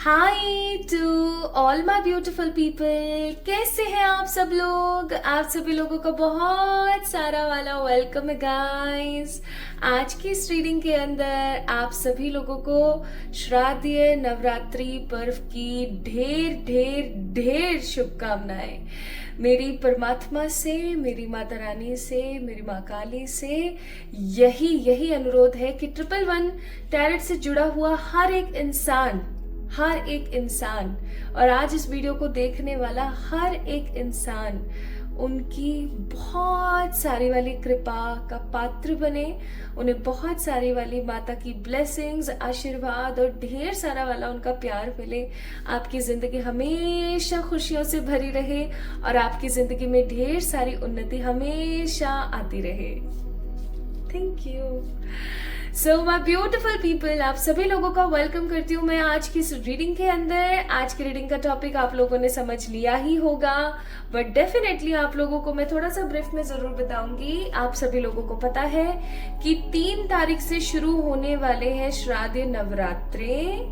Hi to all my beautiful people, कैसे हैं आप सब लोग। आप सभी लोगों का बहुत सारा वाला वेलकम है गाइस। आज की इस रीडिंग के अंदर आप सभी लोगों को श्राद्धीय नवरात्रि पर्व की ढेर ढेर ढेर शुभकामनाएं। मेरी परमात्मा से, मेरी माता रानी से, मेरी माँ काली से यही अनुरोध है कि 111 टैरेट से जुड़ा हुआ हर एक इंसान और आज इस वीडियो को देखने वाला हर एक इंसान उनकी बहुत सारी वाली कृपा का पात्र बने, उन्हें बहुत सारी वाली माता की ब्लेसिंग्स, आशीर्वाद और ढेर सारा वाला उनका प्यार मिले। आपकी जिंदगी हमेशा खुशियों से भरी रहे और आपकी जिंदगी में ढेर सारी उन्नति हमेशा आती रहे। Thank you. So my beautiful people, आप सभी लोगों का वेलकम करती हूँ मैं आज की इस रीडिंग के अंदर। आज की रीडिंग का टॉपिक आप लोगों ने समझ लिया ही होगा, बट डेफिनेटली आप लोगों को मैं थोड़ा सा ब्रीफ में जरूर बताऊंगी। आप सभी लोगों को पता है कि 3 तारीख से शुरू होने वाले हैं श्राद्धीय नवरात्रे,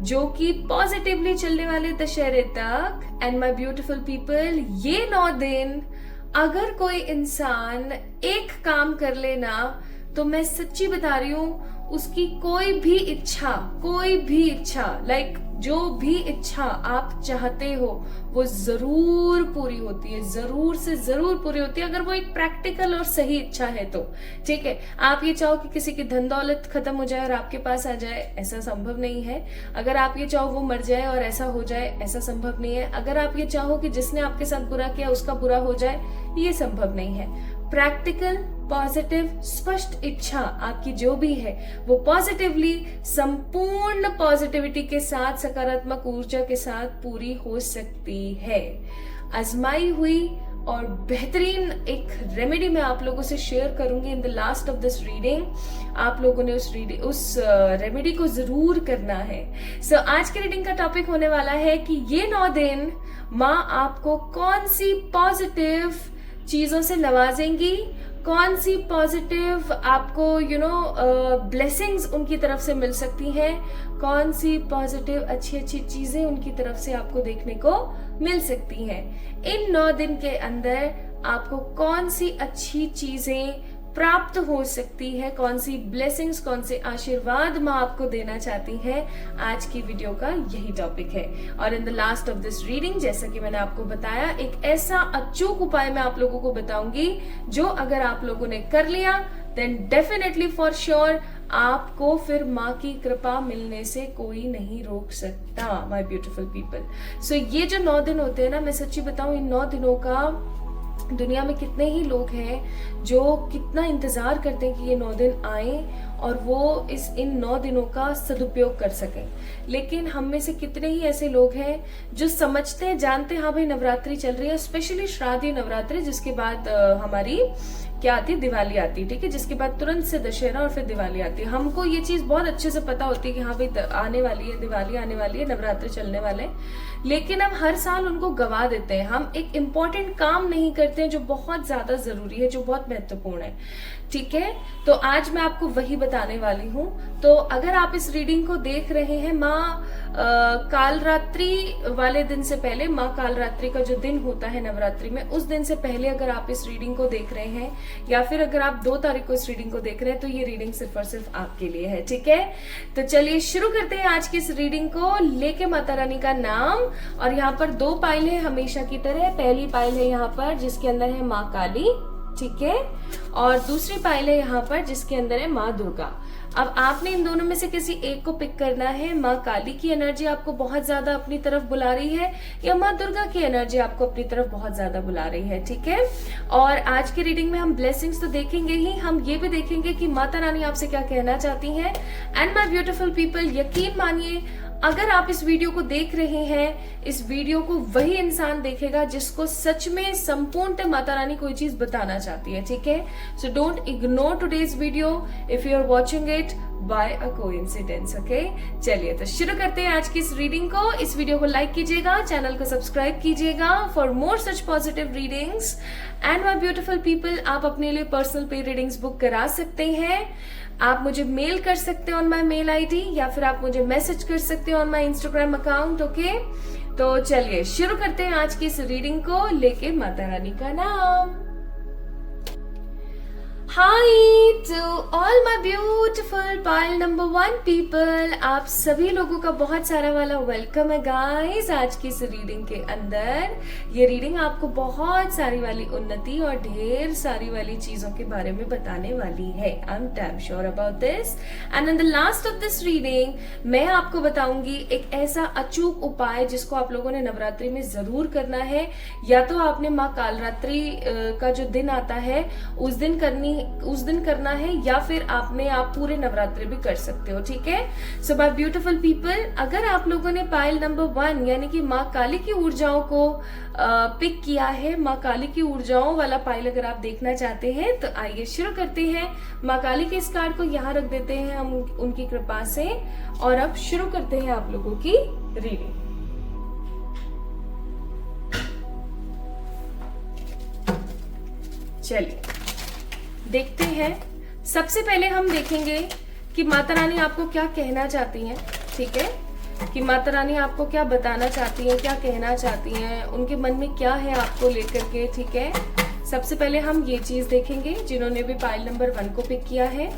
जो कि पॉजिटिवली चलने वाले दशहरे तक। एंड माय ब्यूटीफुल पीपल, ये 9 दिन अगर कोई इंसान एक काम कर लेना तो मैं सच्ची बता रही हूँ, उसकी कोई भी इच्छा लाइक जो भी इच्छा आप चाहते हो वो जरूर पूरी होती है, जरूर से जरूर पूरी होती है, अगर वो एक प्रैक्टिकल और सही इच्छा है तो। ठीक है, आप ये चाहो कि किसी की धन दौलत खत्म हो जाए और आपके पास आ जाए, ऐसा संभव नहीं है। अगर आप ये चाहो वो मर जाए और ऐसा हो जाए, ऐसा संभव नहीं है। अगर आप ये चाहो कि जिसने आपके साथ बुरा किया उसका बुरा हो जाए, ये संभव नहीं है। प्रैक्टिकल, पॉजिटिव, स्पष्ट इच्छा आपकी जो भी है वो पॉजिटिवली, संपूर्ण पॉजिटिविटी के साथ, सकारात्मक ऊर्जा के साथ पूरी हो सकती है। आजमाई हुई और बेहतरीन एक रेमेडी मैं आप लोगों से शेयर करूंगी in the last of this reading. आप लोगों ने उस रेमेडी को जरूर करना है। सो आज की रीडिंग का टॉपिक होने वाला है कि ये 9 दिन माँ आपको कौन सी पॉजिटिव चीजों से नवाजेंगी, कौन सी पॉजिटिव आपको ब्लेसिंग्स उनकी तरफ से मिल सकती हैं, कौन सी पॉजिटिव अच्छी अच्छी चीजें उनकी तरफ से आपको देखने को मिल सकती हैं। इन 9 दिन के अंदर आपको कौन सी अच्छी चीजें प्राप्त हो सकती है, कौन सी ब्लेसिंग्स, कौन से आशीर्वाद माँ आपको देना चाहती है, आज की वीडियो का यही टॉपिक है। और in the last of this reading, जैसा कि मैंने आपको बताया, एक ऐसा अचूक उपाय मैं आप लोगों को बताऊंगी जो अगर आप लोगों ने कर लिया देन डेफिनेटली फॉर श्योर आपको फिर माँ की कृपा मिलने से कोई नहीं रोक सकता, माय ब्यूटीफुल पीपल। सो ये जो 9 दिन होते हैं ना, मैं सच्ची बताऊं, इन 9 दिनों का दुनिया में कितने ही लोग हैं जो कितना इंतजार करते हैं कि ये 9 दिन आए और वो इन 9 दिनों का सदुपयोग कर सकें। लेकिन हम में से कितने ही ऐसे लोग हैं जो समझते हैं, जानते हैं, हाँ भाई नवरात्रि चल रही है, स्पेशली श्राद्धीय नवरात्रि, जिसके बाद हमारी क्या आती है, दिवाली आती है। ठीक है, जिसके बाद तुरंत से दशहरा और फिर दिवाली आती है। हमको ये चीज बहुत अच्छे से पता होती है कि हाँ भाई आने वाली है, दिवाली आने वाली है, नवरात्रि चलने वाले हैं, लेकिन हम हर साल उनको गवा देते हैं। हम एक इम्पोर्टेंट काम नहीं करते हैं जो बहुत ज्यादा जरूरी है, जो बहुत महत्वपूर्ण है। ठीक है, तो आज मैं आपको वही बताने वाली हूँ। तो अगर आप इस रीडिंग को देख रहे हैं माँ कालरात्रि वाले दिन से पहले, माँ कालरात्रि का जो दिन होता है नवरात्रि में, उस दिन से पहले अगर आप इस रीडिंग को देख रहे हैं, या फिर अगर आप 2 तारीख को इस रीडिंग को देख रहे हैं, तो ये रीडिंग सिर्फ और सिर्फ आपके लिए है। ठीक है, तो चलिए शुरू करते हैं आज की इस रीडिंग को लेके माता रानी का नाम। और यहाँ पर 2 पाइल है हमेशा की तरह। पहली पाइल है यहाँ पर जिसके अंदर है माँ काली, ठीक है, और दूसरी पाइल है यहाँ पर जिसके अंदर है माँ दुर्गा। अब आपने इन दोनों में से किसी एक को पिक करना है। माँ काली की एनर्जी आपको बहुत ज्यादा अपनी तरफ बुला रही है या माँ दुर्गा की एनर्जी आपको अपनी तरफ बहुत ज्यादा बुला रही है। ठीक है, और आज की रीडिंग में हम ब्लेसिंग्स तो देखेंगे ही, हम ये भी देखेंगे कि माता रानी आपसे क्या कहना चाहती हैं। एंड माय ब्यूटीफुल पीपल, यकीन मानिए, अगर आप इस वीडियो को देख रहे हैं, इस वीडियो को वही इंसान देखेगा जिसको सच में संपूर्ण माता रानी कोई चीज बताना चाहती है। ठीक है, so don't ignore today's video if you are watching it by a coincidence. Okay, चलिए तो शुरू करते हैं आज की इस रीडिंग को। इस वीडियो को लाइक कीजिएगा, चैनल को सब्सक्राइब कीजिएगा for more such positive readings. And my beautiful people, आप अपने लिए पर्सनल पे रीडिंग्स बुक करा सकते हैं। आप मुझे मेल कर सकते हो ऑन माई मेल आईडी, या फिर आप मुझे मैसेज कर सकते हो on my Instagram account. Okay, तो चलिए शुरू करते हैं आज की इस रीडिंग को लेके माता रानी का नाम। Hi to all my beautiful pile number 1 people, आप सभी लोगों का बहुत सारा वाला वेलकम है गाइस आज की इस रीडिंग के अंदर। ये रीडिंग आपको बहुत सारी वाली उन्नति और ढेर सारी वाली चीजों के बारे में बताने वाली है। I am damn sure about this. And in the last of this reading मैं आपको बताऊंगी एक ऐसा अचूक उपाय जिसको आप लोगों ने नवरात्रि में जरूर करना है। या तो आपने माँ कालरात्रि का जो दिन आता है उस दिन करना है, या फिर आप पूरे नवरात्रि भी कर सकते हो। ठीक है, सो माय ब्यूटीफुल पीपल, अगर आप लोगों ने पाइल नंबर 1 यानी कि माँ काली की ऊर्जाओं को पिक किया है, माँ काली की ऊर्जाओं वाला पाइल अगर आप देखना चाहते हैं तो आइए शुरू करते हैं। माँ काली के इस कार्ड को यहाँ रख देते हैं हम उनकी कृपा से, और अब शुरू करते हैं आप लोगों की रीडिंग। चलिए देखते हैं। सबसे पहले हम देखेंगे कि माता रानी आपको क्या कहना चाहती हैं। ठीक है, कि माता रानी आपको क्या बताना चाहती हैं, क्या कहना चाहती हैं, उनके मन में क्या है आपको लेकर के। ठीक है, सबसे पहले हम ये चीज देखेंगे जिन्होंने भी पाइल नंबर 1 को पिक किया है।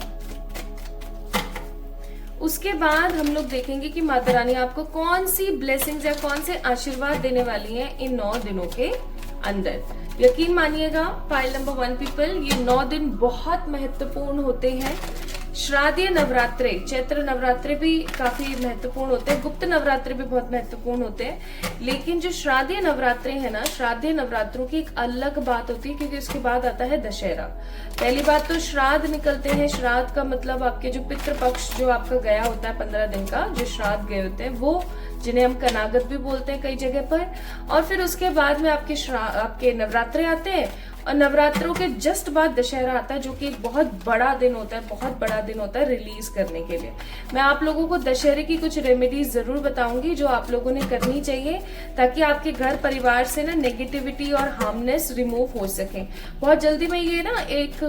उसके बाद हम लोग देखेंगे कि माता रानी आपको कौन सी ब्लेसिंग्स या कौन से आशीर्वाद देने वाली हैं इन 9 दिनों के अंदर। यकीन मानिएगा पाइल नंबर 1 पीपल, ये 9 दिन बहुत महत्वपूर्ण होते हैं। श्राद्धीय नवरात्रे, चैत्र नवरात्रे भी काफी महत्वपूर्ण होते हैं, गुप्त नवरात्रे भी बहुत महत्वपूर्ण होते हैं, लेकिन जो श्राद्धीय नवरात्रे है ना, श्राद्धीय नवरात्रों की एक अलग बात होती है क्योंकि उसके बाद आता है दशहरा। पहली बात तो श्राद्ध निकलते हैं। श्राद्ध का मतलब आपके जो पितृपक्ष जो आपका गया होता है 15 दिन का, जो श्राद्ध गए होते हैं वो, जिन्हें हम कनागत भी बोलते हैं कई जगह पर। और फिर उसके बाद में आपके नवरात्रे आते हैं, और नवरात्रों के जस्ट बाद दशहरा आता है जो कि एक बहुत बड़ा दिन होता है, बहुत बड़ा दिन होता है रिलीज करने के लिए। मैं आप लोगों को दशहरे की कुछ रेमेडीज जरूर बताऊंगी जो आप लोगों ने करनी चाहिए ताकि आपके घर परिवार से ना नेगेटिविटी और हार्मनेस रिमूव हो सके। बहुत जल्दी मैं ये ना एक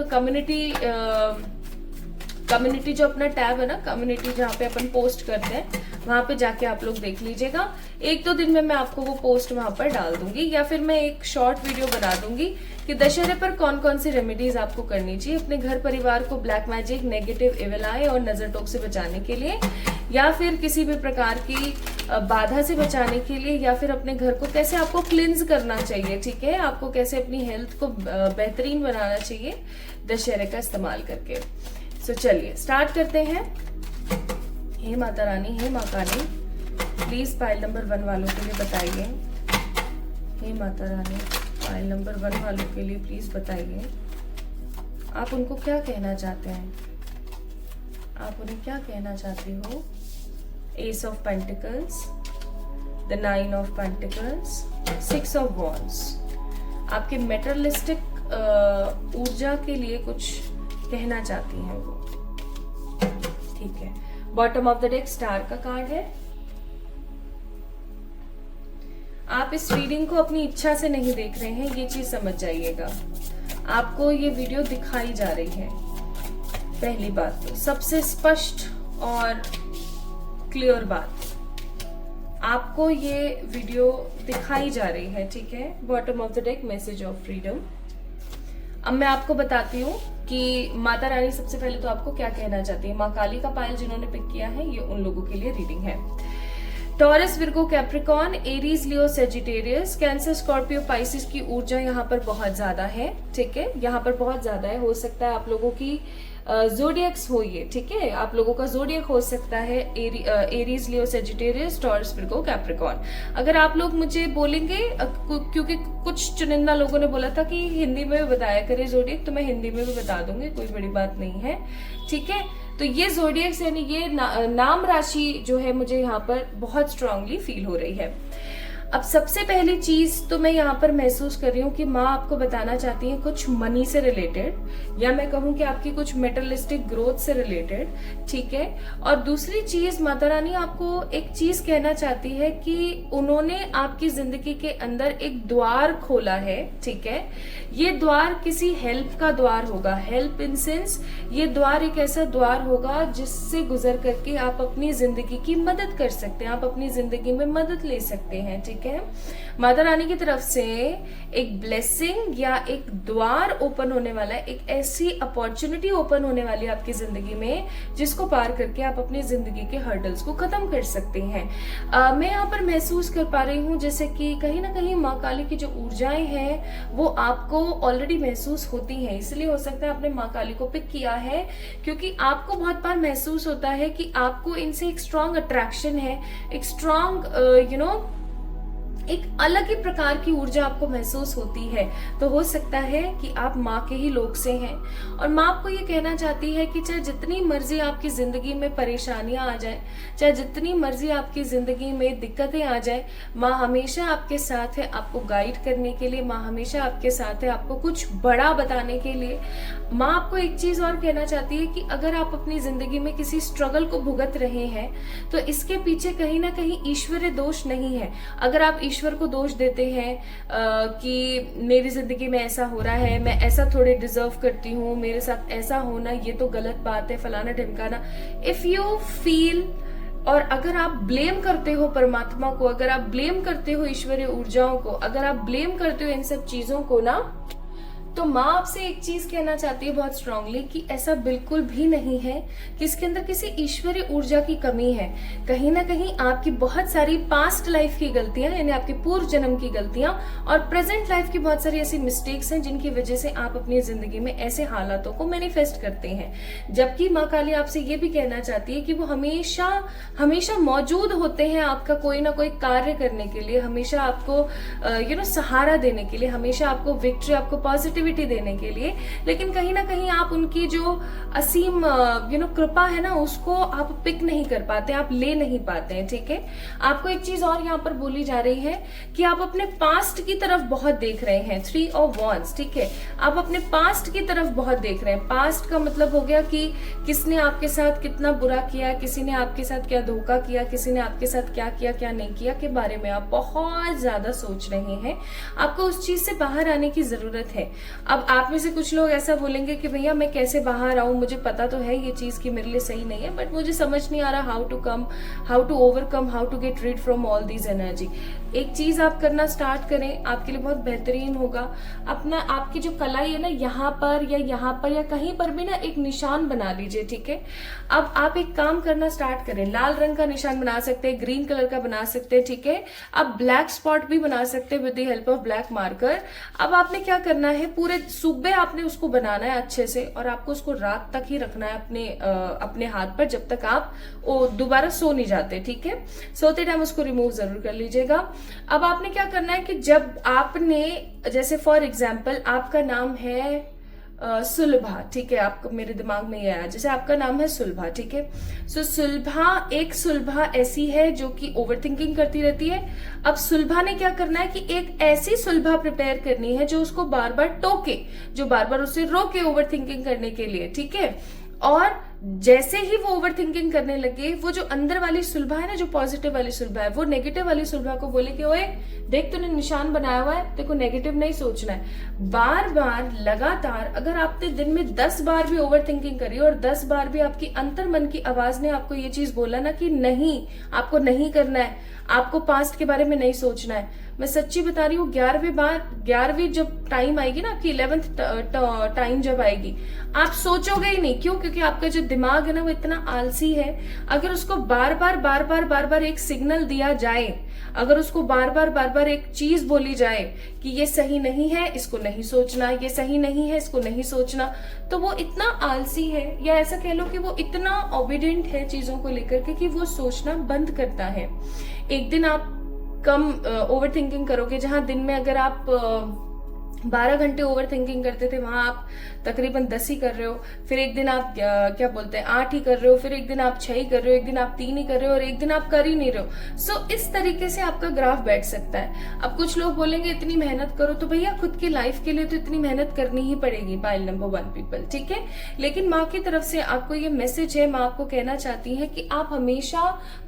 कम्युनिटी जो अपना टैब है ना, कम्युनिटी जहाँ पे अपन पोस्ट करते हैं, वहां पे जाके आप लोग देख लीजिएगा। 1-2 दिन में मैं आपको वो पोस्ट वहां पर डाल दूंगी, या फिर मैं एक शॉर्ट वीडियो बना दूंगी कि दशहरे पर कौन कौन सी रेमेडीज आपको करनी चाहिए अपने घर परिवार को ब्लैक मैजिक, नेगेटिव एविल आई और नजर टोक से बचाने के लिए, या फिर किसी भी प्रकार की बाधा से बचाने के लिए, या फिर अपने घर को कैसे आपको क्लिंज करना चाहिए। ठीक है, आपको कैसे अपनी हेल्थ को बेहतरीन बनाना चाहिए दशहरे का इस्तेमाल करके। सो चलिए स्टार्ट करते हैं। हे माता रानी, हे माँ काली, प्लीज पाइल नंबर 1 वालों के लिए बताइए। हे माता रानी, पाइल नंबर 1 वालों के लिए प्लीज बताइए आप उनको क्या कहना चाहते हैं, आप उन्हें क्या कहना चाहती हो। S of pentacles, the 9 of pentacles, 6 of wands, आपके मेटरलिस्टिक ऊर्जा के लिए कुछ कहना चाहती हैं वो। ठीक है, bottom of the deck star का कार्ड है। आप इस रीडिंग को अपनी इच्छा से नहीं देख रहे हैं, ये चीज समझ जाइएगा। आपको ये वीडियो दिखाई जा रही है। पहली बात तो सबसे स्पष्ट और क्लियर बात, आपको ये वीडियो दिखाई जा रही है। ठीक है, bottom of the deck message of freedom. अब मैं आपको बताती हूँ कि माता रानी सबसे पहले तो आपको क्या कहना चाहती है। माँ काली का पायल जिन्होंने पिक किया है, ये उन लोगों के लिए रीडिंग है। टॉरस, विर्गो, कैप्रिकॉर्न, एरीज, लियो, सेजिटेरियस, कैंसर, स्कॉर्पियो, पाइसिस की ऊर्जा यहाँ पर बहुत ज्यादा है। ठीक है, यहाँ पर बहुत ज्यादा है। हो सकता है आप लोगों की जोडियक्स हो ये। ठीक है, आप लोगों का जोडियक हो सकता है एरीज, लियो, सेजिटेरियस, टॉरस, विर्गो, कैप्रिकॉर्न। अगर आप लोग मुझे बोलेंगे, क्योंकि कुछ चुनिंदा लोगों ने बोला था कि हिंदी में भी बताया करे जोडियक, तो मैं हिंदी में भी बता दूंगी, कोई बड़ी बात नहीं है। ठीक है, तो ये जोडियक्स यानी ये नाम राशि जो है मुझे यहाँ पर बहुत स्ट्रांगली फील हो रही है। अब सबसे पहली चीज तो मैं यहाँ पर महसूस कर रही हूँ कि माँ आपको बताना चाहती है कुछ मनी से रिलेटेड, या मैं कहूँ कि आपकी कुछ मेटलिस्टिक ग्रोथ से रिलेटेड, ठीक है। और दूसरी चीज माता रानी आपको एक चीज कहना चाहती है कि उन्होंने आपकी जिंदगी के अंदर एक द्वार खोला है, ठीक है। ये द्वार किसी हेल्प का द्वार होगा, हेल्प इन सेंस ये द्वार एक ऐसा द्वार होगा जिससे गुजर करके आप अपनी जिंदगी की मदद कर सकते हैं, आप अपनी जिंदगी में मदद ले सकते हैं, ठीक है। माता रानी की तरफ से एक ब्लेसिंग या एक द्वार ओपन होने वाला है, एक ऐसी अपॉर्चुनिटी ओपन होने वाली है आपकी जिंदगी में जिसको पार करके आप अपनी जिंदगी के हर्डल्स को खत्म कर सकते हैं। मैं यहाँ पर महसूस कर पा रही हूँ जैसे कि कहीं ना कहीं माँ काली की जो ऊर्जाएं हैं वो आपको ऑलरेडी महसूस होती हैं, इसलिए हो सकता है आपने माँ काली को पिक किया है क्योंकि आपको बहुत बार महसूस होता है कि आपको इनसे एक स्ट्रॉन्ग अट्रैक्शन है, एक स्ट्रॉन्ग एक अलग ही प्रकार की ऊर्जा आपको महसूस होती है। तो हो सकता है कि आप माँ के ही लोग से हैं और माँ आपको ये कहना चाहती है कि चाहे जितनी मर्जी आपकी जिंदगी में परेशानियां आ जाए, चाहे जितनी मर्जी आपकी जिंदगी में दिक्कतें आ जाए, माँ हमेशा आपके साथ है, आपको गाइड करने के लिए। माँ हमेशा आपके साथ है, आपको कुछ बड़ा बताने के लिए। माँ आपको एक चीज और कहना चाहती है कि अगर आप अपनी जिंदगी में किसी स्ट्रगल को भुगत रहे हैं तो इसके पीछे कहीं ना कहीं ईश्वरीय दोष नहीं है। अगर आप ईश्वर को दोष देते हैं कि मेरी जिंदगी में ऐसा हो रहा है, मैं ऐसा थोड़े डिजर्व करती हूँ, मेरे साथ ऐसा होना ये तो गलत बात है, फलाना ढिमकाना, इफ यू फील, और अगर आप ब्लेम करते हो परमात्मा को, अगर आप ब्लेम करते हो ईश्वरीय ऊर्जाओं को, अगर आप ब्लेम करते हो इन सब चीजों को ना, तो माँ आपसे एक चीज कहना चाहती है बहुत स्ट्रांगली कि ऐसा बिल्कुल भी नहीं है कि इसके अंदर किसी ईश्वरीय ऊर्जा की कमी है। कहीं ना कहीं आपकी बहुत सारी पास्ट लाइफ की गलतियां, यानी आपके पूर्व जन्म की गलतियां और प्रेजेंट लाइफ की बहुत सारी ऐसी मिस्टेक्स हैं जिनकी वजह से आप अपनी जिंदगी में ऐसे हालातों को मैनिफेस्ट करते हैं। जबकि माँ काली आपसे ये भी कहना चाहती है कि वो हमेशा हमेशा मौजूद होते हैं आपका कोई ना कोई कार्य करने के लिए, हमेशा आपको सहारा देने के लिए, हमेशा आपको विक्ट्री, आपको पॉजिटिव देने के लिए। लेकिन कहीं ना कहीं आप उनकी जो असीम कृपा है ना, उसको आप पिक नहीं कर पाते, आप ले नहीं पाते हैं, ठीक है। आपको एक चीज और यहाँ पर बोली जा रही है कि आप अपने पास्ट की तरफ बहुत देख रहे हैं, 3 ऑफ वांड्स, ठीक है। आप अपने पास्ट की तरफ बहुत देख रहे हैं। पास्ट का मतलब हो गया कि किसने आपके साथ कितना बुरा किया, किसी ने आपके साथ क्या धोखा किया, किसी ने आपके साथ क्या किया क्या नहीं किया के बारे में आप बहुत ज्यादा सोच रहे हैं। आपको उस चीज से बाहर आने की जरूरत है। अब आप में से कुछ लोग ऐसा बोलेंगे कि भैया मैं कैसे बाहर आऊं, मुझे पता तो है ये चीज कि मेरे लिए सही नहीं है, बट मुझे समझ नहीं आ रहा how to overcome, how to get rid from all these energy. एक चीज आप करना स्टार्ट करें, आपके लिए बहुत बेहतरीन होगा। अपना आपकी जो कलाई है ना, यहाँ पर या कहीं पर भी ना एक निशान बना लीजिए, ठीक है। अब आप एक काम करना स्टार्ट करें, लाल रंग का निशान बना सकते हैं, ग्रीन कलर का बना सकते हैं, ठीक है। आप ब्लैक स्पॉट भी बना सकते हैं with the help of black marker. अब आपने क्या करना है, पूरे सुबह आपने उसको बनाना है अच्छे से और आपको उसको रात तक ही रखना है अपने हाथ पर, जब तक आप दोबारा सो नहीं जाते, ठीक है। सोते टाइम उसको रिमूव जरूर कर लीजिएगा। अब आपने क्या करना है कि जब आपने, जैसे फॉर एग्जाम्पल आपका नाम है सुलभा, ठीक है, आपको मेरे दिमाग में ये आया, जैसे आपका नाम है सुलभा, ठीक है। सो सुलभा, एक सुलभा ऐसी है जो कि ओवर थिंकिंग करती रहती है। अब सुलभा ने क्या करना है कि एक ऐसी सुलभा प्रिपेयर करनी है जो उसको बार बार टोके, जो बार बार उसे रोके ओवर थिंकिंग करने के लिए, ठीक है। और जैसे ही वो ओवर थिंकिंग करने लगे, वो जो अंदर वाली सुलभा है ना, जो पॉजिटिव वाली सुलभा है, वो नेगेटिव वाली सुलभा को बोले कि ओए देख, तूने निशान बनाया हुआ है, तेरे को नेगेटिव नहीं सोचना है। बार बार लगातार अगर आपने दिन में 10 बार भी ओवर थिंकिंग करी और 10 बार भी आपकी अंतर मन की आवाज ने आपको ये चीज बोला ना कि नहीं, आपको नहीं करना है, आपको पास्ट के बारे में नहीं सोचना है, मैं सच्ची बता रही हूँ, 11वीं जब टाइम आएगी ना, आपकी 11th टाइम जब आएगी, आप सोचोगे ही नहीं। क्यों? क्योंकि आपका जो दिमाग है ना वो इतना आलसी है। अगर उसको बार बार एक सिग्नल दिया जाए, अगर उसको बार बार एक चीज बोली जाए कि ये सही नहीं है, इसको नहीं सोचना, ये सही नहीं है, इसको नहीं सोचना, तो वो इतना आलसी है, या ऐसा कह लो कि वो इतना ओबीडिएंट है चीजों को लेकर के कि वो सोचना बंद करता है। एक दिन आप कम ओवर थिंकिंग करोगे, जहां दिन में अगर आप 12 घंटे ओवर थिंकिंग करते थे, वहां आप तकरीबन 10 ही कर रहे हो, फिर एक दिन आप क्या बोलते हैं 8 ही कर रहे हो, फिर एक दिन आप 6 ही कर रहे हो, एक दिन आप 3 ही कर रहे हो, और एक दिन आप कर ही नहीं रहे हो। सो इस तरीके से आपका ग्राफ बैठ सकता है। अब कुछ लोग बोलेंगे इतनी मेहनत करो, तो भैया खुद की लाइफ के लिए तो इतनी मेहनत करनी ही पड़ेगी पाइल नंबर 1 पीपल, ठीक है। लेकिन माँ की तरफ से आपको ये मैसेज है, माँ आपको कहना चाहती है कि आप हमेशा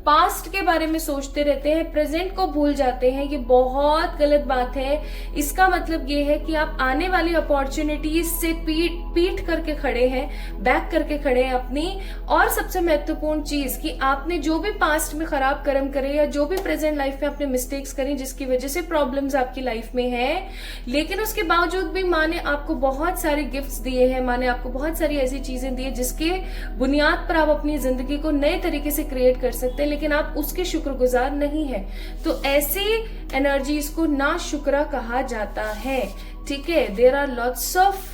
पास्ट के बारे में सोचते रहते हैं, प्रेजेंट को भूल जाते हैं। ये बहुत गलत बात है। इसका मतलब ये है कि आप आने वाली अपॉर्चुनिटीज से पीठ करके खड़े हैं, बैक करके खड़े हैं अपनी। और सबसे महत्वपूर्ण चीज कि आपने जो भी पास्ट में खराब कर्म करे या जो भी प्रेजेंट लाइफ में आपने मिस्टेक्स करी जिसकी वजह से प्रॉब्लम्स आपकी लाइफ में है, लेकिन उसके बावजूद भी माँ ने आपको बहुत सारे गिफ्ट्स दिए हैं, माँ ने आपको बहुत सारी ऐसी चीजें दी है जिसके बुनियाद पर आप अपनी जिंदगी को नए तरीके से क्रिएट कर सकते हैं, लेकिन आप उसके शुक्रगुजार नहीं है। तो ऐसी एनर्जीज को ना शुक्रा कहा जाता है, ठीक है। देयर आर लॉट्स ऑफ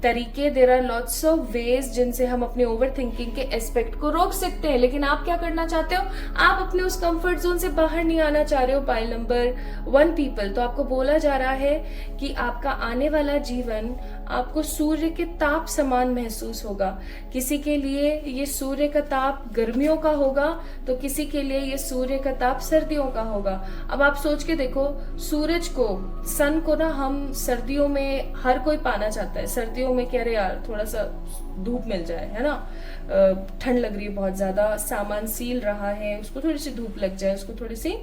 तरीके, there are lots of ways जिनसे हम अपने ओवर थिंकिंग के एस्पेक्ट को रोक सकते हैं। लेकिन आप क्या करना चाहते हो, आप अपने उस कंफर्ट जोन से बाहर नहीं आना चाह रहे हो पाइल नंबर 1 पीपल। तो आपको बोला जा रहा है कि आपका आने वाला जीवन आपको सूर्य के ताप समान महसूस होगा। किसी के लिए ये सूर्य का ताप गर्मियों का होगा, तो किसी के लिए ये सूर्य का ताप सर्दियों का होगा। अब आप सोच के देखो, सूरज को, सन को ना हम सर्दियों में हर कोई पाना चाहता है। सर्दियों में कह रहे यार थोड़ा सा धूप मिल जाए, है ना, ठंड लग रही है बहुत ज्यादा, सामान सील रहा है, उसको थोड़ी सी धूप लग जाए, उसको थोड़ी सी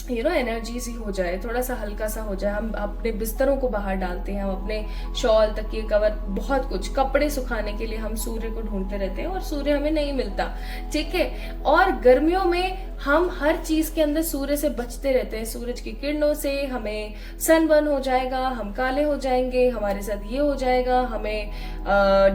एनर्जी सी हो जाए, थोड़ा सा हल्का सा हो जाए। हम अपने बिस्तरों को बाहर डालते हैं, हम अपने शॉल, तकिए, कवर, बहुत कुछ, कपड़े सुखाने के लिए हम सूर्य को ढूंढते रहते हैं और सूर्य हमें नहीं मिलता, ठीक है। और गर्मियों में हम हर चीज के अंदर सूर्य से बचते रहते हैं, सूरज की किरणों से हमें सनबर्न हो जाएगा, हम काले हो जाएंगे, हमारे साथ ये हो जाएगा, हमें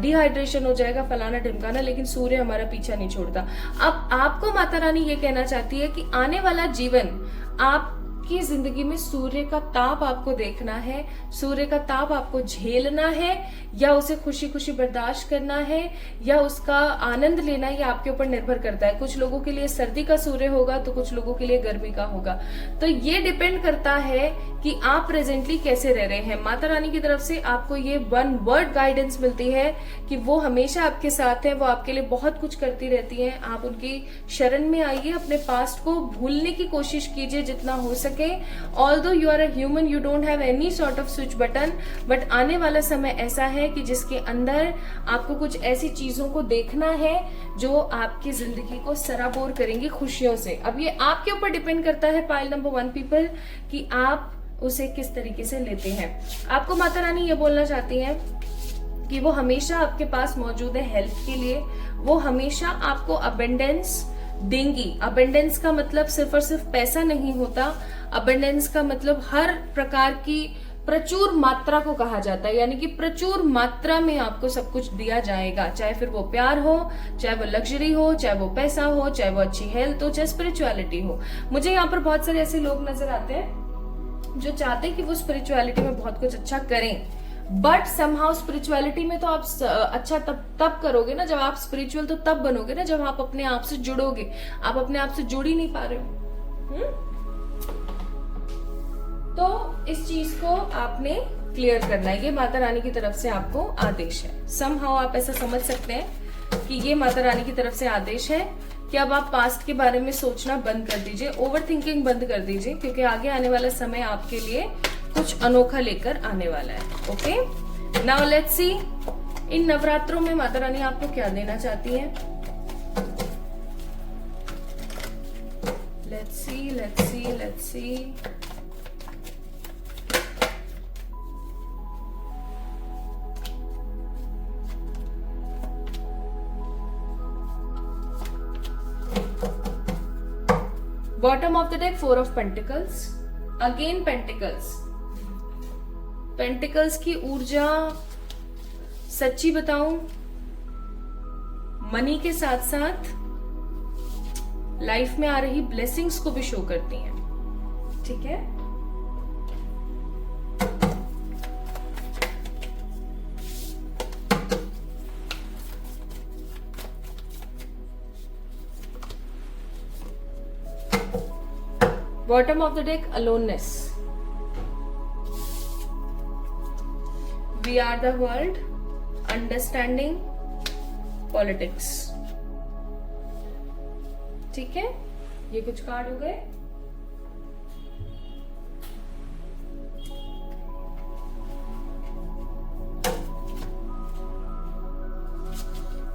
डिहाइड्रेशन हो जाएगा, फलाना ढिमकाना, लेकिन सूर्य हमारा पीछा नहीं छोड़ता। अब आपको माता रानी ये कहना चाहती है कि आने वाला जीवन आपकी जिंदगी में सूर्य का ताप आपको देखना है, सूर्य का ताप आपको झेलना है, या उसे खुशी खुशी बर्दाश्त करना है, या उसका आनंद लेना है, ये आपके ऊपर निर्भर करता है। कुछ लोगों के लिए सर्दी का सूर्य होगा तो कुछ लोगों के लिए गर्मी का होगा। तो ये डिपेंड करता है कि आप प्रेजेंटली कैसे रह रहे हैं। माता रानी की तरफ से आपको ये 1 वर्ड गाइडेंस मिलती है कि वो हमेशा आपके साथ है, वो आपके लिए बहुत कुछ करती रहती है। आप उनकी शरण में आइए, अपने पास्ट को भूलने की कोशिश कीजिए जितना हो सके। Although you are a human, you don't have any sort of switch button, but आने वाला समय ऐसा है कि जिसके अंदर आपको कुछ ऐसी चीजों को देखना है जो आपकी जिंदगी को सराबोर करेंगी खुशियों से। अब ये आपके ऊपर डिपेंड करता है पाइल नंबर 1 पीपल कि आप उसे किस तरीके से लेते हैं। आपको माता रानी ये बोलना चाहती हैं कि वो हमेशा आपके पास मौजूद है हेल्प के लिए, वो हमेशा आपको अबेंडेंस देंगी। अबेंडेंस का मतलब सिर्फ और सिर्फ पैसा नहीं होता, अबेंडेंस का मतलब हर प्रकार की प्रचुर मात्रा को कहा जाता है, यानी कि प्रचुर मात्रा में आपको सब कुछ दिया जाएगा, चाहे फिर वो प्यार हो, चाहे वो लग्जरी हो, चाहे वो पैसा हो, चाहे वो अच्छी हेल्थ हो, चाहे स्पिरिचुअलिटी हो। मुझे यहाँ पर बहुत सारे ऐसे लोग नजर आते हैं जो चाहते हैं कि वो स्पिरिचुअलिटी में बहुत कुछ अच्छा करें, बट समहाउ स्पिरिचुअलिटी में तो आप अच्छा तब करोगे ना, जब आप स्पिरिचुअल तो तब बनोगे ना जब आप अपने आप से जुड़ोगे। आप अपने आप से जुड़ ही नहीं पा रहे हो। तो इस चीज को आपने क्लियर करना है, ये माता रानी की तरफ से आपको आदेश है। समहाउ आप ऐसा समझ सकते हैं कि ये माता रानी की तरफ से आदेश है कि अब आप पास्ट के बारे में सोचना बंद कर दीजिए, ओवर थिंकिंग बंद कर दीजिए, क्योंकि आगे आने वाला समय आपके लिए कुछ अनोखा लेकर आने वाला है। ओके, नाउ लेट्स सी इन नवरात्रों में माता रानी आपको क्या देना चाहती है। Let's see, let's see, let's see. Bottom of the deck, 4 of Pentacles, again Pentacles। Pentacles की ऊर्जा सच्ची बताऊं, मनी के साथ साथ लाइफ में आ रही ब्लेसिंग्स को भी शो करती हैं, ठीक है। Bottom of the deck, aloneness. We are the world, understanding, politics. ठीक है, ये कुछ कार्ड हो गए।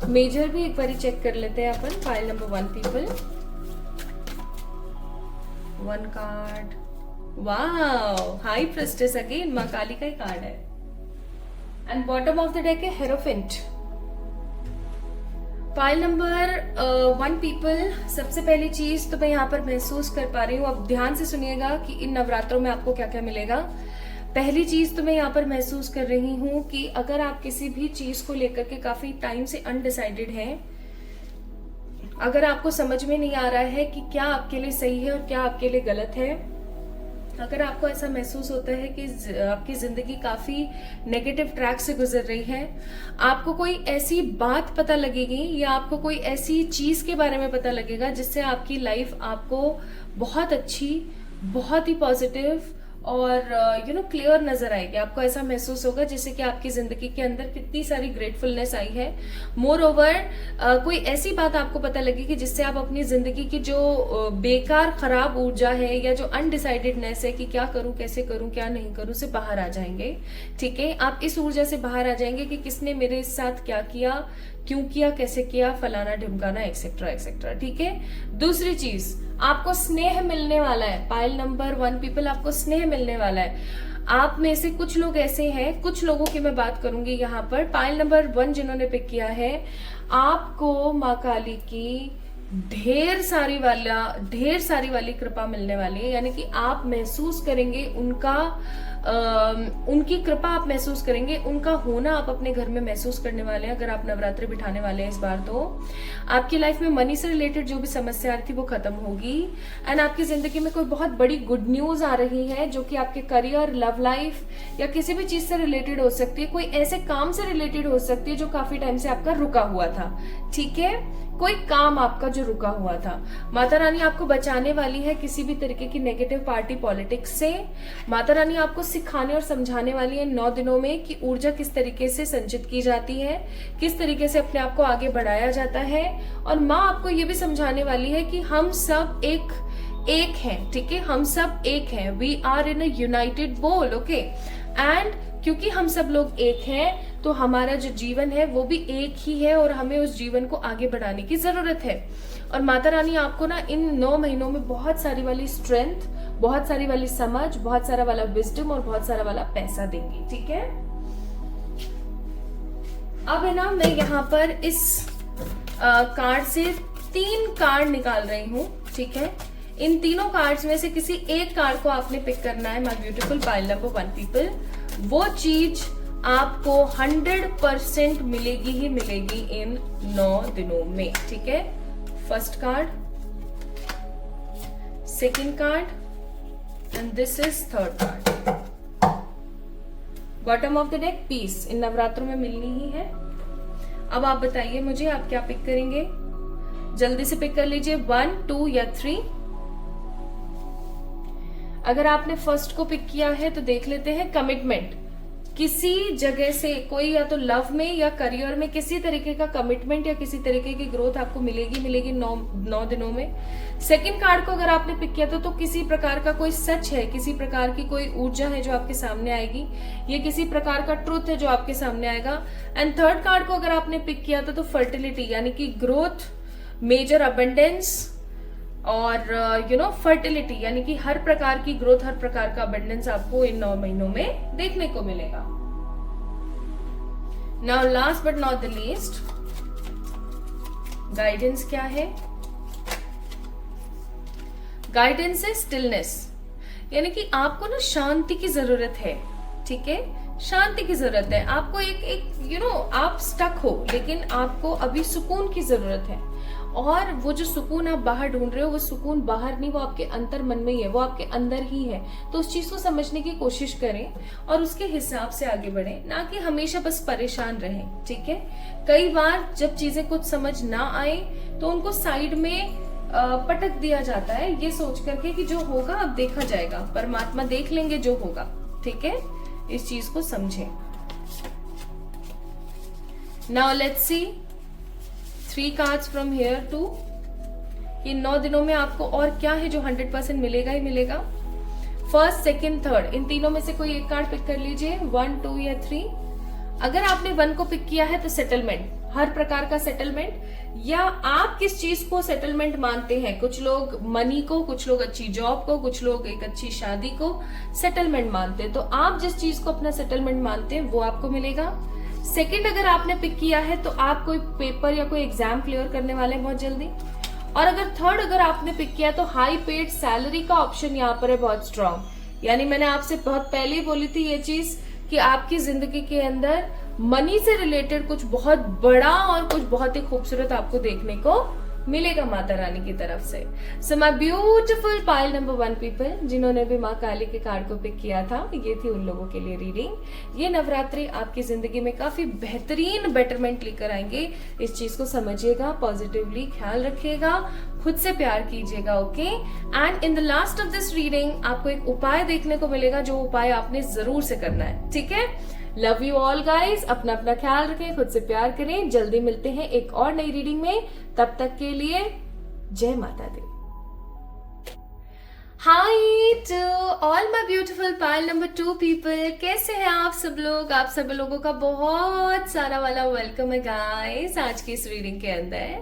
मेजर भी एक बार चेक कर लेते हैं अपन। Pile number 1 people, 1 card, wow, high priestess again, मां काली का ही कार्ड है। And bottom of the deck है हेरोफेंट। पाइल नंबर 1 पीपल, सबसे पहली चीज तो मैं यहाँ पर महसूस कर पा रही हूँ, अब ध्यान से सुनिएगा कि इन नवरात्रों में आपको क्या क्या मिलेगा। पहली चीज तो मैं यहाँ पर महसूस कर रही हूँ कि अगर आप किसी भी चीज को लेकर के काफी टाइम से अनडिसाइडेड हैं, अगर आपको समझ में नहीं आ रहा है कि क्या आपके लिए सही है और क्या आपके लिए गलत है, अगर आपको ऐसा महसूस होता है कि आपकी जिंदगी काफी नेगेटिव ट्रैक से गुजर रही है, आपको कोई ऐसी बात पता लगेगी या आपको कोई ऐसी चीज के बारे में पता लगेगा जिससे आपकी लाइफ आपको बहुत अच्छी, बहुत ही पॉजिटिव और क्लियर नजर आएगी। आपको ऐसा महसूस होगा जैसे कि आपकी जिंदगी के अंदर कितनी सारी ग्रेटफुलनेस आई है। मोर ओवर कोई ऐसी बात आपको पता लगेगी जिससे आप अपनी जिंदगी की जो बेकार खराब ऊर्जा है या जो अनडिसाइडेडनेस है कि क्या करूं, कैसे करूं, क्या नहीं करूं, से बाहर आ जाएंगे। ठीक है, आप इस ऊर्जा से बाहर आ जाएंगे कि किसने मेरे साथ क्या किया, क्यों किया, कैसे किया, फलाना ढिमकाना, एक्सेट्रा एक्सेट्रा। ठीक है, दूसरी चीज, आपको स्नेह मिलने वाला है। पाइल नंबर 1 पीपल, आपको स्नेह मिलने वाला है। आप में से कुछ लोग ऐसे हैं, कुछ लोगों की मैं बात करूंगी यहाँ पर। पाइल नंबर 1 जिन्होंने पिक किया है, आपको माँ काली की ढेर सारी वाली कृपा मिलने वाली है। यानी कि आप महसूस करेंगे उनकी कृपा आप महसूस करेंगे, उनका होना आप अपने घर में महसूस करने वाले हैं। अगर आप नवरात्रि बिठाने वाले हैं इस बार, तो आपकी लाइफ में मनी से रिलेटेड जो भी समस्या थी वो खत्म होगी। एंड आपकी जिंदगी में कोई बहुत बड़ी गुड न्यूज आ रही है जो कि आपके करियर, लव लाइफ या किसी भी चीज से रिलेटेड हो सकती है। कोई ऐसे काम से रिलेटेड हो सकती है जो काफी टाइम से आपका रुका हुआ था। ठीक है, कोई काम आपका जो रुका हुआ था। माता रानी आपको बचाने वाली है किसी भी तरीके की नेगेटिव पार्टी पॉलिटिक्स से। माता रानी आपको सिखाने और समझाने वाली है 9 दिनों में कि ऊर्जा किस तरीके से संचित की जाती है, किस तरीके से अपने आप को आगे बढ़ाया जाता है। और माँ आपको ये भी समझाने वाली है कि हम सब एक हैं। ठीक है, हम सब एक हैं, we are in a united bowl. Okay, and क्योंकि हम सब लोग एक हैं तो हमारा जो जीवन है वो भी एक ही है और हमें उस जीवन को आगे बढ़ाने की जरूरत है। और माता रानी आपको ना इन 9 महीनों में बहुत सारी वाली स्ट्रेंथ, बहुत सारी वाली समझ, बहुत सारा वाला विजडम और बहुत सारा वाला पैसा देंगी। ठीक है, अब है ना, मैं यहाँ पर इस कार्ड से 3 कार्ड निकाल रही हूँ। ठीक है, इन तीनों कार्ड्स में से किसी एक कार्ड को आपने पिक करना है। My beautiful pile number 1 people, वो चीज आपको 100% मिलेगी ही मिलेगी इन 9 दिनों में। ठीक है, first card, second card and this is third card. Bottom of the deck, peace in नवरात्रों में मिलनी ही है। अब आप बताइए मुझे, आप क्या पिक करेंगे? जल्दी से पिक कर लीजिए, 1, 2 या 3। अगर आपने फर्स्ट को पिक किया है तो देख लेते हैं। कमिटमेंट, किसी जगह से कोई या तो लव में या करियर में किसी तरीके का कमिटमेंट या किसी तरीके की ग्रोथ आपको मिलेगी 9 दिनों में। सेकंड कार्ड को अगर आपने पिक किया तो किसी प्रकार का कोई सच है, किसी प्रकार की कोई ऊर्जा है जो आपके सामने आएगी, ये किसी प्रकार का ट्रुथ है जो आपके सामने आएगा। एंड थर्ड कार्ड को अगर आपने पिक किया तो फर्टिलिटी, यानी कि ग्रोथ, मेजर अबंडेंस और फर्टिलिटी, यानी कि हर प्रकार की ग्रोथ, हर प्रकार का अबंडेंस आपको इन 9 महीनों में देखने को मिलेगा। Now last but not the least, guidance क्या है? गाइडेंस है स्टिलनेस, यानी कि आपको ना शांति की जरूरत है। ठीक है, शांति की जरूरत है आपको। एक आप स्टक हो, लेकिन आपको अभी सुकून की जरूरत है। और वो जो सुकून आप बाहर ढूंढ रहे हो, वो सुकून बाहर नहीं, वो आपके अंतर मन में ही है, वो आपके अंदर ही है। तो उस चीज को समझने की कोशिश करें और उसके हिसाब से आगे बढ़ें, ना कि हमेशा बस परेशान रहें। ठीक है, कई बार जब चीजें कुछ समझ ना आए तो उनको साइड में पटक दिया जाता है, ये सोच करके कि जो होगा अब देखा जाएगा, परमात्मा देख लेंगे जो होगा। ठीक है, इस चीज को समझें। Now let's see 3 cards from here to, ये 9 दिनों में आपको और क्या है जो 100% मिलेगा ही मिलेगा। फर्स्ट, सेकंड, थर्ड, इन तीनों में से कोई एक कार्ड पिक कर लीजिए, 1, 2 या 3। अगर आपने 1 को पिक किया है तो सेटलमेंट, हर प्रकार का सेटलमेंट, या आप किस चीज को सेटलमेंट मानते हैं। कुछ लोग मनी को, कुछ लोग अच्छी जॉब को, कुछ लोग एक अच्छी शादी को सेटलमेंट मानते हैं। तो आप जिस चीज को अपना सेटलमेंट मानते हैं वो आपको मिलेगा। सेकंड, अगर आपने पिक किया है तो आप कोई पेपर या कोई एग्जाम क्लियर करने वाले हैं बहुत जल्दी। और अगर थर्ड अगर आपने पिक किया तो हाई पेड सैलरी का ऑप्शन यहाँ पर है बहुत स्ट्रांग। यानी मैंने आपसे बहुत पहले ही बोली थी ये चीज कि आपकी जिंदगी के अंदर मनी से रिलेटेड कुछ बहुत बड़ा और कुछ बहुत ही खूबसूरत आपको देखने को मिलेगा माता रानी की तरफ से। So my beautiful pile number 1 people, जिन्होंने भी माँ काली के कार्ड को पिक किया था, ये थी उन लोगों के लिए रीडिंग। ये नवरात्रि आपकी जिंदगी में काफी बेहतरीन बेटरमेंट लेकर आएंगे। इस चीज को समझिएगा, पॉजिटिवली ख्याल रखिएगा, खुद से प्यार कीजिएगा, okay. And in the last of this reading आपको एक उपाय देखने को मिलेगा, जो उपाय आपने जरूर से करना है, ठीक है। लव यू ऑल गाइज, अपना अपना ख्याल रखें, खुद से प्यार करें। जल्दी मिलते हैं एक और नई रीडिंग में, तब तक के लिए जय माता दी। Hi to all my beautiful pile number 2 people, कैसे हैं आप सब लोग। आप सब लोगों का बहुत सारा वाला वेलकम है गाइस आज की इस रीडिंग के अंदर।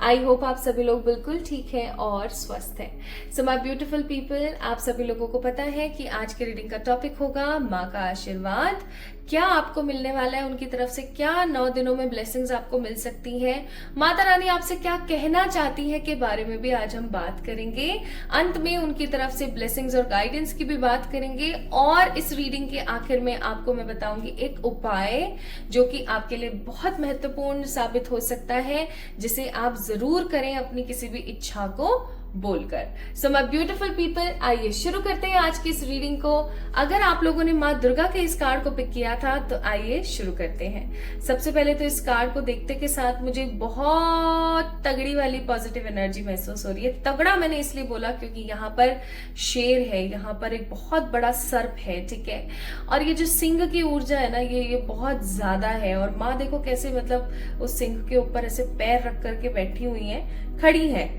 आई होप आप सभी लोग बिल्कुल ठीक हैं और स्वस्थ हैं। सो माई ब्यूटिफुल पीपल, आप सभी लोगों को पता है कि आज की रीडिंग का टॉपिक होगा माँ का आशीर्वाद। क्या आपको मिलने वाला है उनकी तरफ से, क्या 9 दिनों में ब्लेसिंग्स आपको मिल सकती है, माता रानी आपसे क्या कहना चाहती है के बारे में भी आज हम बात करेंगे। अंत में उनकी तरफ से ब्लेसिंग्स और गाइडेंस की भी बात करेंगे। और इस रीडिंग के आखिर में आपको मैं बताऊंगी एक उपाय जो कि आपके लिए बहुत महत्वपूर्ण साबित हो सकता है, जिसे आप जरूर करें अपनी किसी भी इच्छा को बोलकर। सो माय ब्यूटीफुल पीपल, आइए शुरू करते हैं आज की इस रीडिंग को। अगर आप लोगों ने माँ दुर्गा के इस कार्ड को पिक किया था तो आइए शुरू करते हैं। सबसे पहले तो इस कार्ड को देखते के साथ मुझे बहुत तगड़ी वाली पॉजिटिव एनर्जी महसूस हो रही है। तगड़ा मैंने इसलिए बोला क्योंकि यहाँ पर शेर है, यहाँ पर एक बहुत बड़ा सर्प है, ठीक है। और ये जो सिंह की ऊर्जा है ना, ये बहुत ज्यादा है। और माँ देखो कैसे मतलब उस सिंह के ऊपर ऐसे पैर रख करके बैठी हुई है, खड़ी है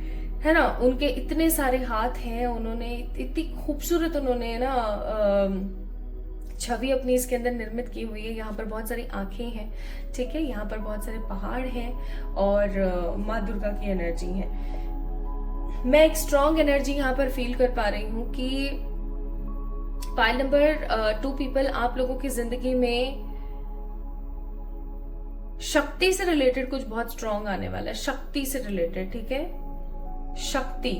ना। उनके इतने सारे हाथ हैं, उन्होंने इतनी खूबसूरत उन्होंने ना छवि अपनी इसके अंदर निर्मित की हुई है। यहाँ पर बहुत सारी आंखें हैं, ठीक है। यहाँ पर बहुत सारे पहाड़ हैं और माँ दुर्गा की एनर्जी है। मैं एक स्ट्रॉन्ग एनर्जी यहाँ पर फील कर पा रही हूँ कि पाइल नंबर 2 पीपल, आप लोगों की जिंदगी में शक्ति से रिलेटेड कुछ बहुत स्ट्रॉन्ग आने वाला है। शक्ति से रिलेटेड, ठीक है। शक्ति,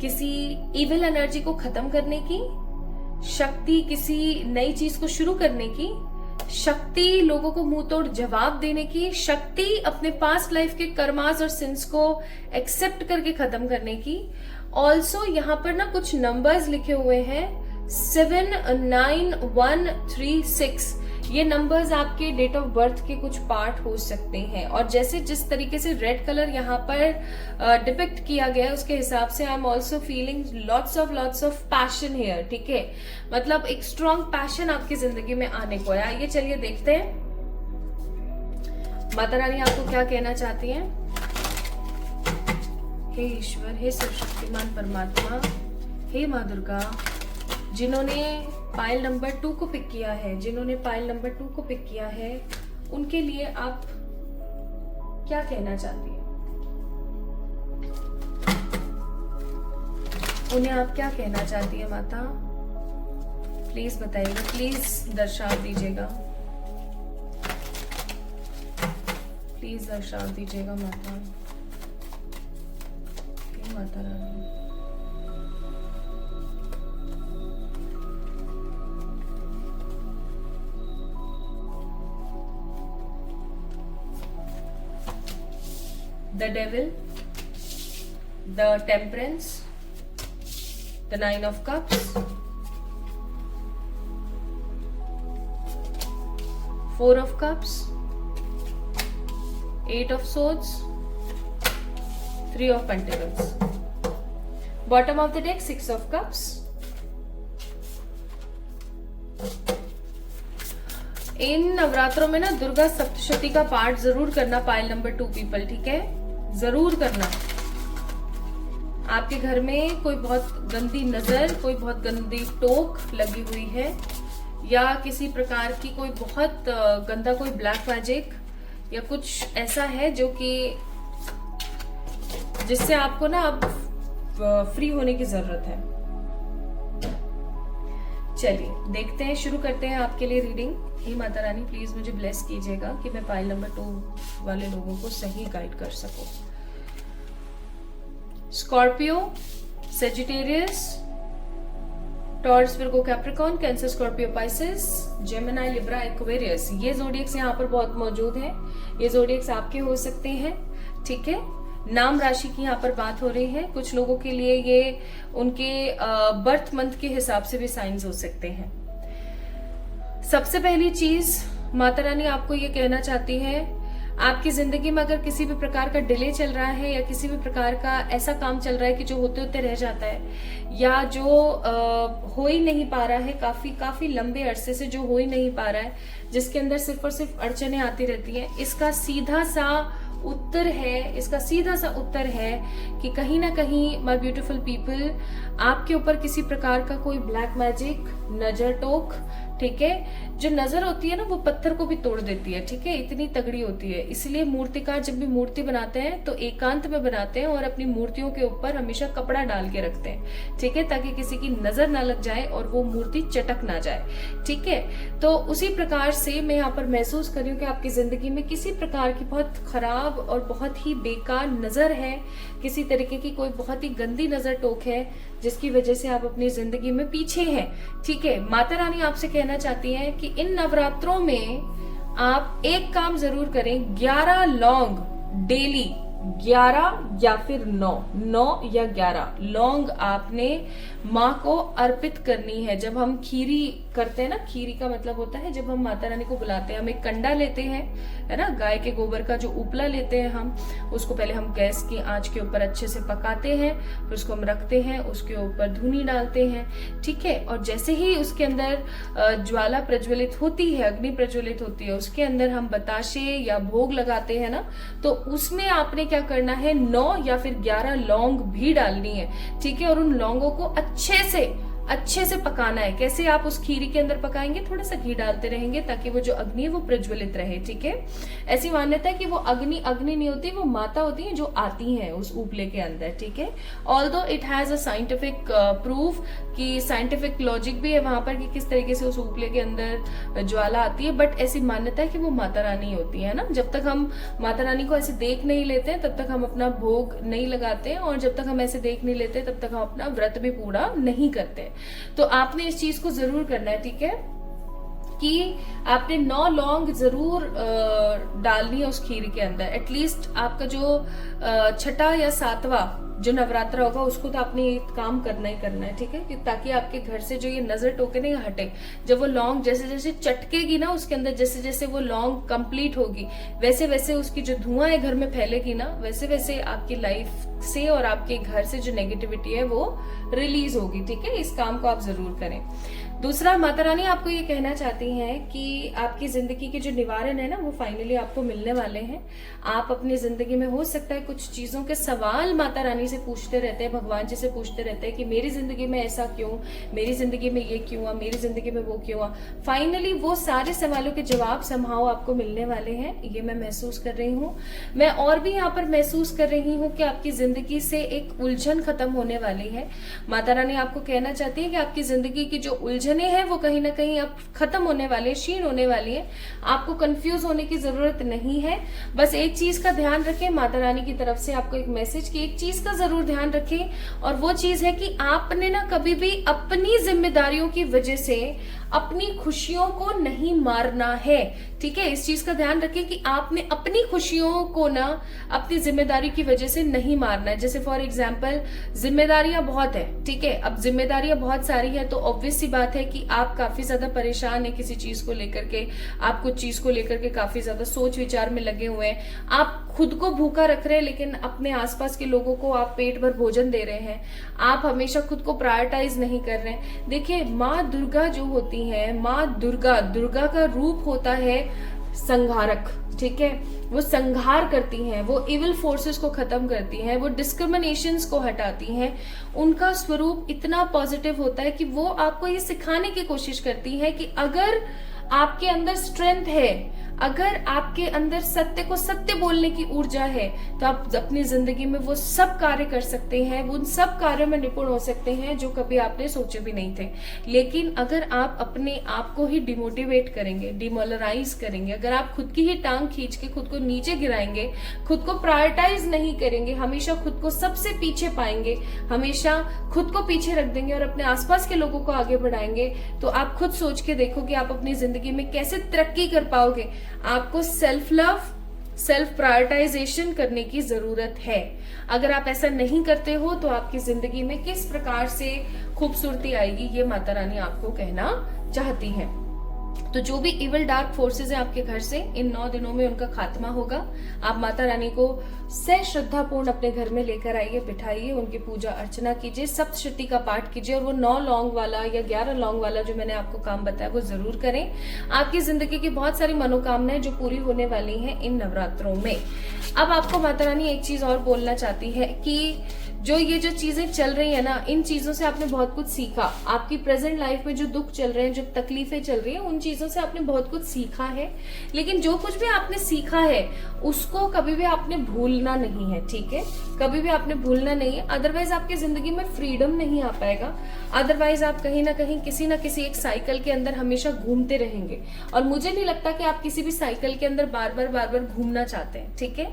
किसी इविल एनर्जी को खत्म करने की शक्ति, किसी नई चीज को शुरू करने की शक्ति, लोगों को मुंह तोड़ जवाब देने की शक्ति, अपने पास्ट लाइफ के कर्मास और सिंस को एक्सेप्ट करके खत्म करने की। ऑल्सो यहाँ पर ना कुछ नंबर्स लिखे हुए हैं 7, 9, 1, 3, 6। ये नंबर्स आपके डेट ऑफ बर्थ के कुछ पार्ट हो सकते हैं। और जैसे जिस तरीके से रेड कलर यहाँ पर डिपिक्ट किया गया है उसके हिसाब से I am also feeling lots of passion here, ठीक है। मतलब एक स्ट्रॉन्ग पैशन आपकी जिंदगी में आने को है। आइए चलिए देखते हैं माता रानी आपको क्या कहना चाहती हैं। हे ईश्वर, हे सर्वशक्तिमान परमात्मा, हे माँ दुर्गा, जिन्होंने पाइल नंबर 2 को पिक किया है, जिन्होंने पाइल नंबर 2 को पिक किया है, उनके लिए आप क्या कहना चाहती हैं? उन्हें आप क्या कहना चाहती है माता? प्लीज बताइएगा, प्लीज दर्शा दीजिएगा, प्लीज दर्शा दीजिएगा माता। Mata Rani, the devil, the temperance, the 9 of cups, 4 of cups, 8 of swords, 3 of pentacles. Bottom of the deck, 6 of cups. इन नवरात्रों में ना दुर्गा सप्तशती का पाठ जरूर करना पाइल नंबर 2 पीपल, ठीक है, जरूर करना। आपके घर में कोई बहुत गंदी नजर, कोई बहुत गंदी टोक लगी हुई है, या किसी प्रकार की कोई बहुत गंदा कोई ब्लैक मैजिक या कुछ ऐसा है जो कि जिससे आपको ना अब फ्री होने की जरूरत है। चलिए देखते हैं, शुरू करते हैं आपके लिए reading. Hey Mata Rani please मुझे ब्लेस कीजिएगा कि मैं पाइल नंबर 2 वाले लोगों को सही गाइड कर सकूं। Scorpio, Sagittarius, taurus, Virgo, Capricorn, cancer, Scorpio, Pisces, Gemini, Libra, Aquarius, ये जोडियक्स यहाँ पर बहुत मौजूद हैं। ये जोडियक्स आपके हो सकते हैं, ठीक है। नाम राशि की यहाँ पर बात हो रही है। कुछ लोगों के लिए ये उनके बर्थ मंथ के हिसाब से भी साइंस हो सकते हैं। सबसे पहली चीज माता रानी आपको ये कहना चाहती है, आपकी जिंदगी में अगर किसी भी प्रकार का डिले चल रहा है या किसी भी प्रकार का ऐसा काम चल रहा है कि जो होते होते रह जाता है या जो हो ही नहीं पा रहा है, काफी लंबे अरसे से जो हो ही नहीं पा रहा है, जिसके अंदर सिर्फ और सिर्फ अड़चने आती रहती हैं, इसका सीधा सा उत्तर है कि कहीं ना कहीं माय ब्यूटीफुल पीपल, आपके ऊपर किसी प्रकार का कोई ब्लैक मैजिक, नजर टोक, ठीक है। जो नजर होती है ना वो पत्थर को भी तोड़ देती है, ठीक है, इतनी तगड़ी होती है। इसलिए मूर्तिकार जब भी मूर्ति बनाते हैं तो एकांत में बनाते हैं और अपनी मूर्तियों के ऊपर हमेशा कपड़ा डाल के रखते हैं, ठीक है, ताकि किसी की नजर ना लग जाए और वो मूर्ति चटक ना जाए, ठीक है। तो उसी प्रकार से मैं यहाँ पर महसूस कर रही हूँ कि आपकी जिंदगी में किसी प्रकार की बहुत खराब और बहुत ही बेकार नजर है, किसी तरीके की कोई बहुत ही गंदी नजर टोक है, जिसकी वजह से आप अपनी जिंदगी में पीछे हैं, ठीक है। माता रानी आपसे कहना चाहती हैं कि इन नवरात्रों में आप एक काम जरूर करें, 11 लौंग डेली, 11 या फिर 9 या 11 लौंग आपने माँ को अर्पित करनी है। जब हम खीरी करते हैं ना, खीरी का मतलब होता है जब हम माता रानी को बुलाते हैं, हम एक कंडा लेते हैं, है ना, गाय के गोबर का जो उपला लेते हैं हम, उसको पहले हम गैस की आंच के ऊपर अच्छे से पकाते हैं, फिर उसको हम रखते हैं, उसके ऊपर धुनी डालते हैं, ठीक है। और जैसे ही उसके अंदर ज्वाला प्रज्वलित होती है, अग्नि प्रज्वलित होती है, उसके अंदर हम बताशे या भोग लगाते हैं ना, तो उसमें आपने क्या करना है, 9 या फिर 11 लौंग भी डालनी है, ठीक है। और उन लौंगों को अच्छे से पकाना है। कैसे आप उस खीरी के अंदर पकाएंगे, थोड़ा सा घी डालते रहेंगे ताकि वो जो अग्नि है वो प्रज्वलित रहे, ठीक है। ऐसी मान्यता है कि वो अग्नि नहीं होती, वो माता होती है जो आती हैं उस उपले के अंदर, ठीक है। Although it has a scientific proof, कि साइंटिफिक लॉजिक भी है वहां पर कि किस तरीके से उस उपले के अंदर ज्वाला आती है, बट ऐसी मान्यता है कि वो माता रानी होती है ना। जब तक हम माता रानी को ऐसे देख नहीं लेते हैं तब तक हम अपना भोग नहीं लगाते हैं, और जब तक हम ऐसे देख नहीं लेते तब तक हम अपना व्रत भी पूरा नहीं करते। तो आपने इस चीज को जरूर करना है, ठीक है, कि आपने 9 लौंग जरूर डालनी है उस खीर के अंदर। एटलीस्ट आपका जो छठा या 7वां जो नवरात्र होगा उसको तो आपने ये काम करना ही करना है, ठीक है, कि ताकि आपके घर से जो ये नजर टोके ना ये हटे। जब वो लौंग जैसे जैसे चटकेगी ना उसके अंदर, जैसे जैसे वो लौंग कंप्लीट होगी, वैसे वैसे उसकी जो धुआं है घर में फैलेगी ना, वैसे वैसे आपकी लाइफ से और आपके घर से जो नेगेटिविटी है वो रिलीज होगी, ठीक है। इस काम को आप जरूर करें। दूसरा, माता रानी आपको ये कहना चाहती हैं कि आपकी जिंदगी के जो निवारण है ना वो फाइनली आपको मिलने वाले हैं। आप अपनी जिंदगी में हो सकता है कुछ चीजों के सवाल माता रानी से पूछते रहते हैं, भगवान जी से पूछते रहते हैं कि मेरी जिंदगी में ऐसा क्यों, मेरी जिंदगी में ये क्यों हुआ, मेरी जिंदगी में वो क्यों हुआ। फाइनली वो सारे सवालों के जवाब समहाउ आपको मिलने वाले हैं, ये मैं महसूस कर रही हूँ। मैं और भी यहाँ पर महसूस कर रही हूँ कि आपकी जिंदगी से एक उलझन खत्म होने वाली है। माता रानी आपको कहना चाहती है कि आपकी जिंदगी की जो उलझने हैं वो कहीं ना कहीं अब खत्म होने वाले हैं, क्षीण होने वाली है। आपको कंफ्यूज होने की जरूरत नहीं है। बस एक चीज का ध्यान रखें, माता रानी की तरफ से आपको एक मैसेज की एक चीज का जरूर ध्यान रखें, और वो चीज है कि आपने ना कभी भी अपनी जिम्मेदारियों की वजह से अपनी खुशियों को नहीं मारना है, ठीक है। इस चीज का ध्यान रखें कि आपने अपनी खुशियों को ना अपनी जिम्मेदारी की वजह से नहीं मारना है। जैसे फॉर एग्जाम्पल जिम्मेदारियां बहुत है, ठीक है, अब जिम्मेदारियां बहुत सारी है तो ऑब्वियस सी बात है कि आप काफी ज्यादा परेशान है किसी चीज को लेकर के, आप कुछ चीज को लेकर के काफी ज्यादा सोच विचार में लगे हुए हैं। आप खुद को भूखा रख रहे हैं लेकिन अपने आसपास के लोगों को आप पेट भर भोजन दे रहे हैं, आप हमेशा खुद को प्रायोरिटाइज नहीं कर रहे हैं। देखिए माँ दुर्गा जो होती है, माँ दुर्गा का रूप होता है संहारक, ठीक है। वो संहार करती हैं, वो इविल फोर्सेस को खत्म करती हैं, वो डिस्क्रिमिनेशंस को हटाती हैं। उनका स्वरूप इतना पॉजिटिव होता है कि वो आपको ये सिखाने की कोशिश करती है कि अगर आपके अंदर स्ट्रेंथ है, अगर आपके अंदर सत्य को सत्य बोलने की ऊर्जा है, तो आप अपनी जिंदगी में वो सब कार्य कर सकते हैं, वो उन सब कार्यों में निपुण हो सकते हैं जो कभी आपने सोचे भी नहीं थे। लेकिन अगर आप अपने आप को ही डिमोटिवेट करेंगे, डिमोरलाइज करेंगे, अगर आप खुद की ही टांग खींच के खुद को नीचे गिराएंगे, खुद को प्रायोरिटाइज नहीं करेंगे, हमेशा खुद को सबसे पीछे पाएंगे, हमेशा खुद को पीछे रख देंगे और अपने आसपास के लोगों को आगे बढ़ाएंगे, तो आप खुद सोच के देखो कि आप अपनी जिंदगी में कैसे तरक्की कर पाओगे। आपको सेल्फ लव, सेल्फ प्रायोरिटाइजेशन करने की जरूरत है। अगर आप ऐसा नहीं करते हो तो आपकी जिंदगी में किस प्रकार से खूबसूरती आएगी, ये माता रानी आपको कहना चाहती है। तो जो भी इविल डार्क फोर्सेस है आपके घर से, इन 9 दिनों में उनका खात्मा होगा। आप माता रानी को सह श्रद्धा पूर्ण अपने घर में लेकर आइए, बिठाइए, उनकी पूजा अर्चना कीजिए, सप्तशती का पाठ कीजिए और वो 9 लौंग वाला या 11 लौंग वाला जो मैंने आपको काम बताया वो जरूर करें। आपकी जिंदगी की बहुत सारी मनोकामनाएं जो पूरी होने वाली हैं इन नवरात्रों में। अब आपको माता रानी एक चीज और बोलना चाहती है कि ये जो चीजें चल रही है ना, इन चीजों से आपने बहुत कुछ सीखा। आपकी प्रेजेंट लाइफ में जो दुख चल रहे हैं, जो तकलीफें चल रही हैं, उन चीजों से आपने बहुत कुछ सीखा है। लेकिन जो कुछ भी आपने सीखा है उसको कभी भी आपने भूलना नहीं है, ठीक है। कभी भी आपने भूलना नहीं है, अदरवाइज आपकी जिंदगी में फ्रीडम नहीं आ पाएगा। अदरवाइज आप कहीं ना कहीं किसी ना किसी एक साइकिल के अंदर हमेशा घूमते रहेंगे और मुझे नहीं लगता कि आप किसी भी साइकिल के अंदर बार बार घूमना चाहते हैं, ठीक है।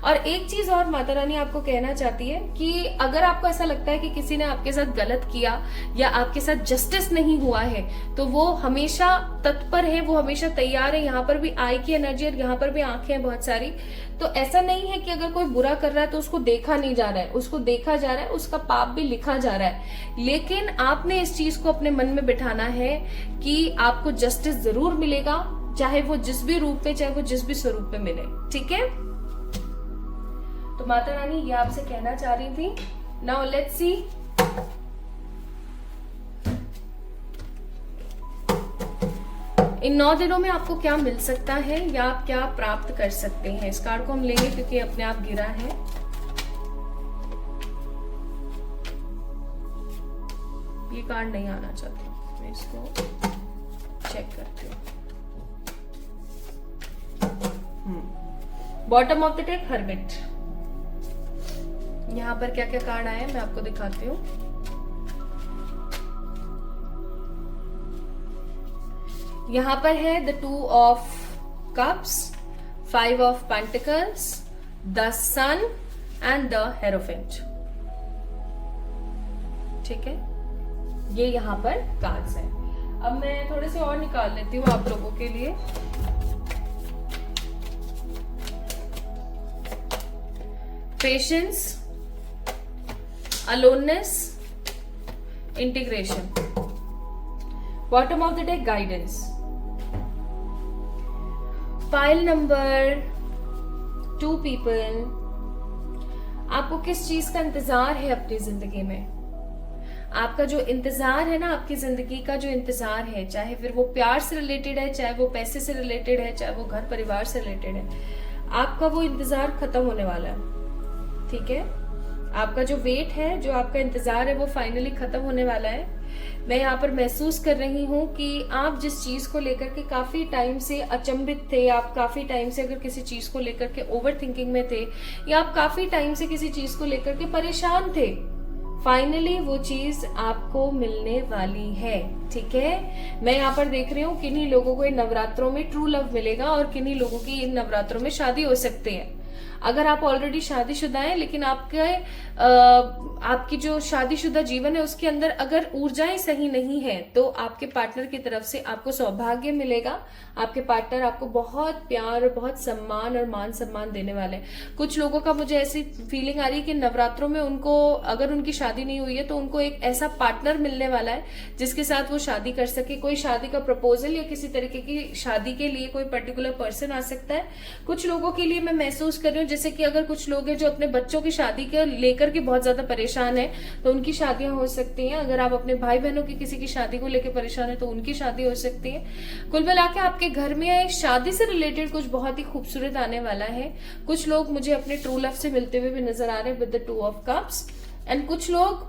और एक चीज और माता रानी आपको कहना चाहती है कि अगर आपको ऐसा लगता है कि किसी ने आपके साथ गलत किया या आपके साथ जस्टिस नहीं हुआ है, तो वो हमेशा तत्पर है, वो हमेशा तैयार है। यहाँ पर भी आई की एनर्जी और यहाँ पर भी आंखें हैं बहुत सारी। तो ऐसा नहीं है कि अगर कोई बुरा कर रहा है तो उसको देखा नहीं जा रहा है, उसको देखा जा रहा है, उसका पाप भी लिखा जा रहा है। लेकिन आपने इस चीज को अपने मन में बिठाना है कि आपको जस्टिस जरूर मिलेगा, चाहे वो जिस भी रूप में, चाहे वो जिस भी स्वरूप में मिले, ठीक है। तो माता रानी ये आपसे कहना चाह रही थी। नाउ लेट्स सी इन 9 दिनों में आपको क्या मिल सकता है या आप क्या प्राप्त कर सकते हैं। इस कार्ड को हम लेंगे क्योंकि अपने आप गिरा है। ये कार्ड नहीं आना चाहती, मैं इसको चेक करती हूँ। Bottom of the deck hermit. यहाँ पर क्या क्या कार्ड आए हैं मैं आपको दिखाती हूँ। यहाँ पर है the 2 of cups, 5 of pentacles, the sun and the hierophant, ठीक है। ये यहाँ पर कार्ड्स हैं। अब मैं थोड़े से और निकाल लेती हूँ आप लोगों के लिए। Patience, aloneness, integration. Bottom of the deck guidance. File number 2 people, आपको किस चीज का इंतजार है अपनी जिंदगी में। आपका जो इंतजार है ना, आपकी जिंदगी का जो इंतजार है, चाहे फिर वो प्यार से रिलेटेड है, चाहे वो पैसे से रिलेटेड है, चाहे वो घर परिवार से रिलेटेड है, आपका वो इंतजार खत्म होने वाला है, ठीक है। आपका जो वेट है, जो आपका इंतजार है, वो फाइनली खत्म होने वाला है। मैं यहाँ पर महसूस कर रही हूँ कि आप जिस चीज को लेकर के काफी टाइम से अचंभित थे, आप काफी टाइम से अगर किसी चीज को लेकर के ओवर थिंकिंग में थे, या आप काफी टाइम से किसी चीज को लेकर के परेशान थे, फाइनली वो चीज आपको मिलने वाली है, ठीक है। मैं यहाँ पर देख रही हूँ किन्हीं लोगों को इन नवरात्रों में ट्रू लव मिलेगा और किन्हीं लोगों की इन नवरात्रों में शादी हो सकती है। अगर आप ऑलरेडी शादीशुदा हैं लेकिन आपकी जो शादीशुदा जीवन है उसके अंदर अगर ऊर्जाएं सही नहीं है, तो आपके पार्टनर की तरफ से आपको सौभाग्य मिलेगा। आपके पार्टनर आपको बहुत प्यार और बहुत सम्मान और मान सम्मान देने वाले हैं। कुछ लोगों का मुझे ऐसी फीलिंग आ रही है कि नवरात्रों में उनको, अगर उनकी शादी नहीं हुई है, तो उनको एक ऐसा पार्टनर मिलने वाला है जिसके साथ वो शादी कर सके। कोई शादी का प्रपोजल या किसी तरीके की शादी के लिए कोई पर्टिकुलर पर्सन आ सकता है। कुछ लोगों के लिए मैं महसूस कर रही हूँ जैसे कि अगर कुछ लोग हैं जो अपने बच्चों की शादी के लेकर के बहुत ज्यादा परेशान है, तो उनकी शादियां हो सकती हैं। अगर आप अपने भाई बहनों की किसी की शादी को लेकर परेशान है तो उनकी शादी हो सकती है। कुल मिला के आपके घर में शादी से रिलेटेड कुछ बहुत ही खूबसूरत आने वाला है। कुछ लोग मुझे अपने ट्रू लव से मिलते हुए भी नजर आ रहे हैं with the 2 of cups, and कुछ लोग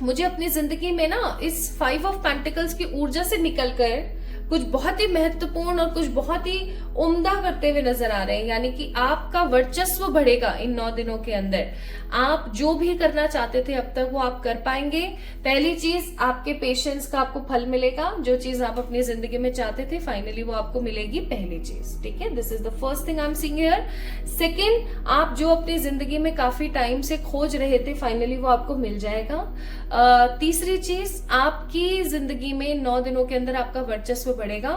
मुझे अपनी जिंदगी में ना इस 5 ऑफ पेंटिकल्स की ऊर्जा से निकलकर कुछ बहुत ही महत्वपूर्ण और कुछ बहुत ही उम्दा करते हुए नजर आ रहे हैं। यानी कि आपका वर्चस्व बढ़ेगा इन 9 दिनों के अंदर। आप जो भी करना चाहते थे अब तक वो आप कर पाएंगे। पहली चीज, आपके पेशेंस का आपको फल मिलेगा। जो चीज आप अपनी जिंदगी में चाहते थे फाइनली वो आपको मिलेगी, पहली चीज। ठीक है, this is the first thing I am seeing here. Second, आप जो अपनी जिंदगी में काफी टाइम से खोज रहे थे फाइनली वो आपको मिल जाएगा। तीसरी चीज, आपकी जिंदगी में 9 दिनों के अंदर आपका वर्चस्व बढ़ेगा।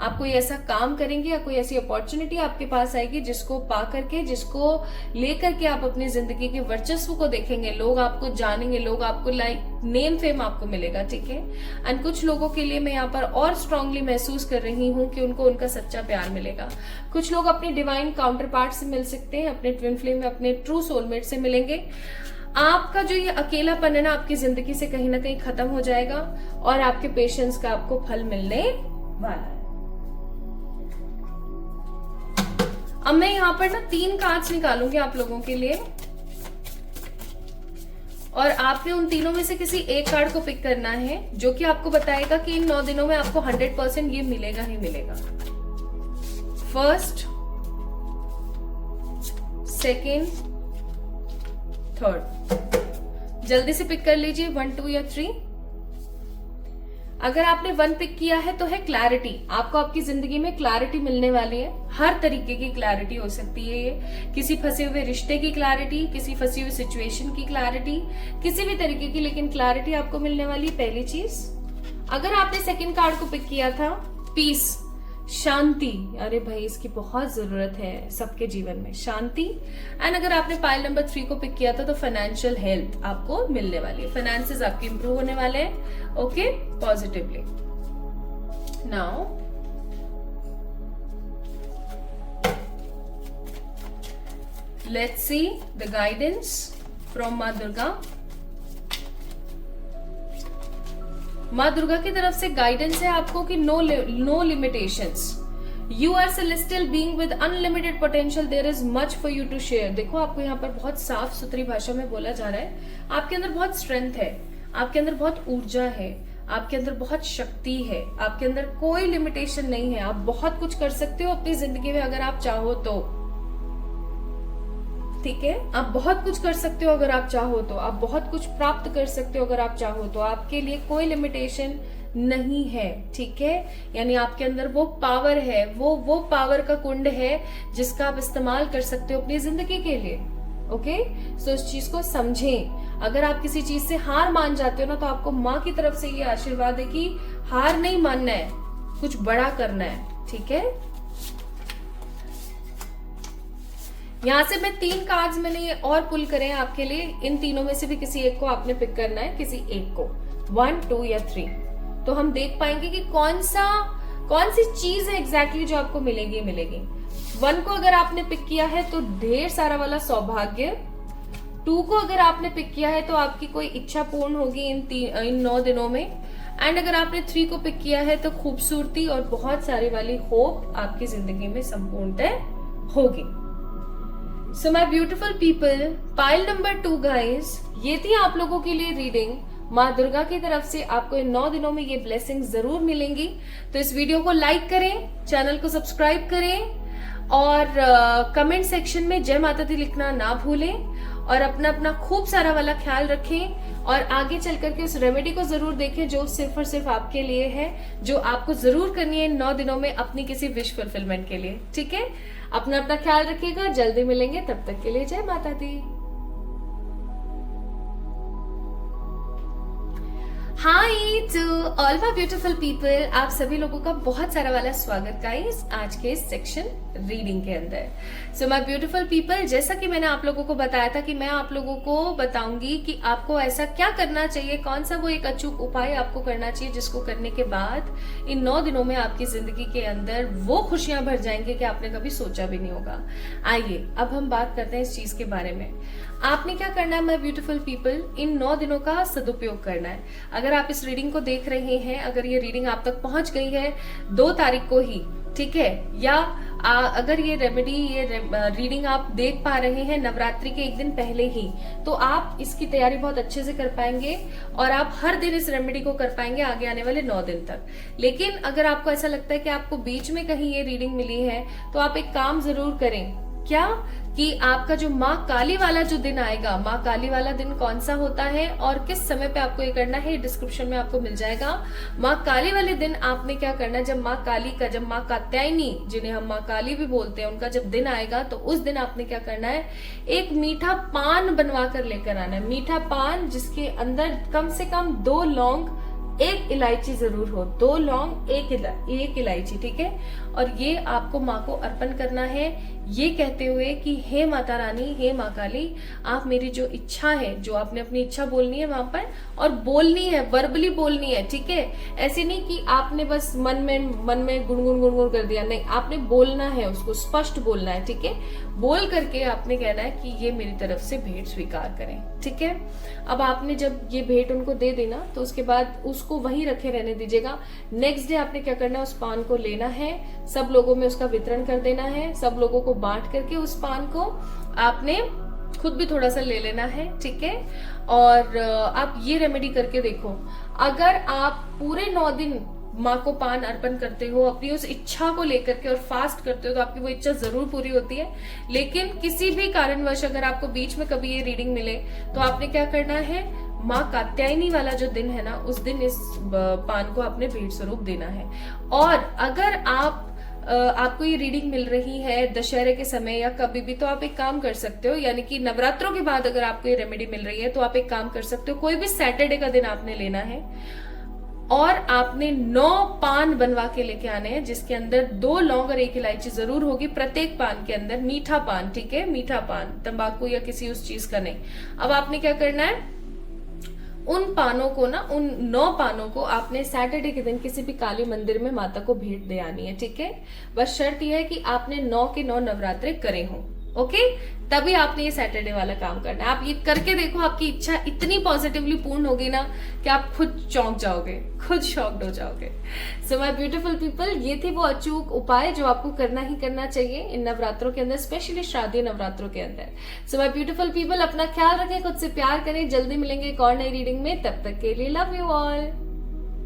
आप कोई ऐसा काम करेंगे या कोई ऐसी अपॉर्चुनिटी आपके पास आएगी जिसको पा करके, जिसको लेकर के आप अपनी जिंदगी के वर्चस्व को देखेंगे। लोग आपको जानेंगे, लोग आपको लाइक नेम फेम आपको मिलेगा। ठीक है, एंड कुछ लोगों के लिए मैं यहाँ पर और स्ट्रांगली महसूस कर रही हूँ कि उनको उनका सच्चा प्यार मिलेगा। कुछ लोग अपनी डिवाइन काउंटर पार्ट से मिल सकते हैं, अपने ट्विन फ्लेम में अपने ट्रू सोलमेट से मिलेंगे। आपका जो ये अकेलापन है ना आपकी जिंदगी से कहीं ना कहीं खत्म हो जाएगा और आपके पेशेंस का आपको फल मिलने वाला है। अब मैं यहाँ पर ना 3 कार्ड्स निकालूंगी आप लोगों के लिए, और आपने उन तीनों में से किसी एक कार्ड को पिक करना है जो कि आपको बताएगा कि इन 9 दिनों में आपको 100% ये मिलेगा ही मिलेगा। फर्स्ट, सेकेंड, थर्ड, जल्दी से पिक कर लीजिए 1, 2 या 3। अगर आपने 1 पिक किया है तो है क्लैरिटी। आपको आपकी जिंदगी में क्लैरिटी मिलने वाली है। हर तरीके की क्लैरिटी हो सकती है ये, किसी फंसे हुए रिश्ते की क्लैरिटी, किसी फंसी हुई सिचुएशन की क्लैरिटी, किसी भी तरीके की, लेकिन क्लैरिटी आपको मिलने वाली है, पहली चीज। अगर आपने सेकंड कार्ड को पिक किया था, पीस, शांति, अरे भाई इसकी बहुत जरूरत है सबके जीवन में, शांति। एंड अगर आपने पाइल नंबर 3 को पिक किया था तो फाइनेंशियल हेल्थ आपको मिलने वाली है, फाइनेंसेस आपके इंप्रूव होने वाले हैं। Okay, positively. Now let's see the guidance from माँ दुर्गा। माँ दुर्गा की तरफ से गाइडेंस है आपको कि no limitations, you are celestial being with unlimited potential, there is much for you to share. देखो आपको यहाँ पर बहुत साफ सुथरी भाषा में बोला जा रहा है, आपके अंदर बहुत स्ट्रेंथ है, आपके अंदर बहुत ऊर्जा है, आपके अंदर बहुत शक्ति है, आपके अंदर कोई लिमिटेशन नहीं है। आप बहुत कुछ कर सकते हो अपनी जिंदगी में अगर आप चाहो तो। ठीक है, आप बहुत कुछ कर सकते हो अगर आप चाहो तो, आप बहुत कुछ प्राप्त कर सकते हो अगर आप चाहो तो। आपके लिए कोई लिमिटेशन नहीं है। ठीक है, यानी आपके अंदर वो पावर है, वो पावर का कुंड है जिसका आप इस्तेमाल कर सकते हो अपनी जिंदगी के लिए। ओके, सो इस चीज को समझें। अगर आप किसी चीज से हार मान जाते हो ना तो आपको माँ की तरफ से ये आशीर्वाद है कि हार नहीं मानना है, कुछ बड़ा करना है। ठीक है, यहाँ से मैं 3 कार्ड्स मैंने और पुल करे हैं आपके लिए। इन तीनों में से भी किसी एक को आपने पिक करना है, किसी एक को, 1, 2 या 3। तो हम देख पाएंगे कि कौन सी चीज है एग्जैक्टली जो आपको मिलेगी। 1 को अगर आपने पिक किया है तो ढेर सारा वाला सौभाग्य। 2 को अगर आपने पिक किया है तो आपकी कोई इच्छा पूर्ण होगी इन 9 दिनों में। एंड अगर आपने 3 को पिक किया है तो खूबसूरती और बहुत सारी वाली होप आपकी जिंदगी में संपूर्णतः होगी। So my beautiful people, pile number 2 guys, ये थी आप लोगों के लिए रीडिंग। माँ दुर्गा की तरफ से आपको इन 9 दिनों में ये ब्लेसिंग जरूर मिलेंगी। तो इस वीडियो को लाइक करें, चैनल को सब्सक्राइब करें और कमेंट सेक्शन में जय माता दी लिखना ना भूलें। और अपना खूब सारा वाला ख्याल रखें और आगे चल करके उस रेमेडी को जरूर देखें जो सिर्फ और सिर्फ आपके लिए है, जो आपको जरूर करनी है इन 9 दिनों में अपनी किसी विश फुलफिलमेंट के लिए। ठीक है, अपना ख्याल रखिएगा, जल्दी मिलेंगे, तब तक के लिए जय माता दी। Hi to all my beautiful people, आप सभी लोगों का बहुत सारा वाला स्वागत गाइस आज के सेक्शन रीडिंग के अंदर। सो माय ब्यूटीफुल पीपल, जैसा कि मैंने आप लोगों को बताया था कि मैं आप लोगों को बताऊंगी कि आपको ऐसा क्या करना चाहिए, कौन सा वो एक अचूक उपाय आपको करना चाहिए जिसको करने के बाद इन 9 दिनों में आपकी जिंदगी के अंदर वो खुशियां भर जाएंगी कि आपने कभी सोचा भी नहीं होगा। आइए अब हम बात करते हैं इस चीज के बारे में। आपने क्या करना है माय ब्यूटीफुल पीपल, इन 9 दिनों का सदुपयोग करना है। अगर आप इस रीडिंग को देख रहे हैं, अगर ये रीडिंग आप तक पहुंच गई है 2 तारीख को ही, ठीक है, या अगर ये रेमेडी, ये रीडिंग आप देख पा रहे हैं नवरात्रि के एक दिन पहले ही, तो आप इसकी तैयारी बहुत अच्छे से कर पाएंगे और आप हर दिन इस रेमेडी को कर पाएंगे आगे आने वाले 9 दिन तक। लेकिन अगर आपको ऐसा लगता है कि आपको बीच में कहीं ये रीडिंग मिली है, तो आप एक काम जरूर करें। क्या कि आपका जो माँ काली वाला जो दिन आएगा, माँ काली वाला दिन कौन सा होता है और किस समय पे आपको ये करना है, डिस्क्रिप्शन में आपको मिल जाएगा। माँ काली वाले दिन आपने क्या करना है, जब माँ काली का, जब माँ कात्यायनी, जिन्हें हम माँ काली भी बोलते हैं, उनका जब दिन आएगा, तो उस दिन आपने क्या करना है, एक मीठा पान बनवा कर लेकर आना है। मीठा पान जिसके अंदर कम से कम 2 लौंग, 1 इलायची जरूर हो, 2 लौंग, 1 इलायची, ठीक है। और ये आपको माँ को अर्पण करना है, ये कहते हुए कि हे माता रानी, हे माँ काली, आप मेरी जो इच्छा है, जो आपने अपनी इच्छा बोलनी है वहां पर, और बोलनी है, वर्बली बोलनी है, ठीक है। ऐसे नहीं कि आपने बस मन में गुनगुन कर दिया, नहीं, आपने बोलना है, उसको स्पष्ट बोलना है, ठीक है। बोल करके आपने कहना है कि ये मेरी तरफ से भेंट स्वीकार करें, ठीक है। अब आपने जब ये भेंट उनको दे देना, तो उसके बाद उसको वहीं रखे रहने दीजिएगा। नेक्स्ट डे आपने क्या करना है, उस पान को लेना है, सब लोगों में उसका वितरण कर देना है, सब लोगों को बांट करके उस पान को आपने खुद भी थोड़ा सा ले लेना है, ठीक है। और आप ये रेमेडी करके देखो। अगर आप पूरे 9 दिन माँ को पान अर्पण करते हो अपनी उस इच्छा को लेकर के और फास्ट करते हो, तो आपकी वो इच्छा जरूर पूरी होती है। लेकिन किसी भी कारणवश अगर आपको बीच में कभी ये रीडिंग मिले, तो आपने क्या करना है, माँ कात्यायनी वाला जो दिन है ना, उस दिन इस पान को आपने भेंट स्वरूप देना है। और अगर आपको ये रीडिंग मिल रही है दशहरे के समय या कभी भी, तो आप एक काम कर सकते हो, यानी कि नवरात्रों के बाद अगर आपको ये रेमेडी मिल रही है, तो आप एक काम कर सकते हो, कोई भी सैटरडे का दिन आपने लेना है और आपने 9 पान बनवा के लेके आने हैं, जिसके अंदर 2 लौंग और 1 इलायची जरूर होगी प्रत्येक पान के अंदर। मीठा पान, ठीक है, मीठा पान, तंबाकू या किसी उस चीज का नहीं। अब आपने क्या करना है, उन पानों को ना, उन 9 पानों को आपने सैटरडे के दिन किसी भी काली मंदिर में माता को भेंट दे आनी है, ठीक है। बस शर्त यह है कि आपने 9 के 9 नवरात्रे करे हों, ओके, तभी आपने ये सैटरडे वाला काम करना है। आप ये करके देखो, आपकी इच्छा इतनी पॉजिटिवली पूर्ण होगी ना कि आप खुद चौंक जाओगे, खुद शॉक्ड हो जाओगे। सो माय ब्यूटीफुल पीपल, ये थे वो अचूक उपाय जो आपको करना ही करना चाहिए इन नवरात्रों के अंदर, स्पेशली शारदीय नवरात्रों के अंदर। सो माय ब्यूटीफुल पीपल, अपना ख्याल रखें, खुद से प्यार करें। जल्दी मिलेंगे एक और नई रीडिंग में, तब तक के लिए लव यू ऑल।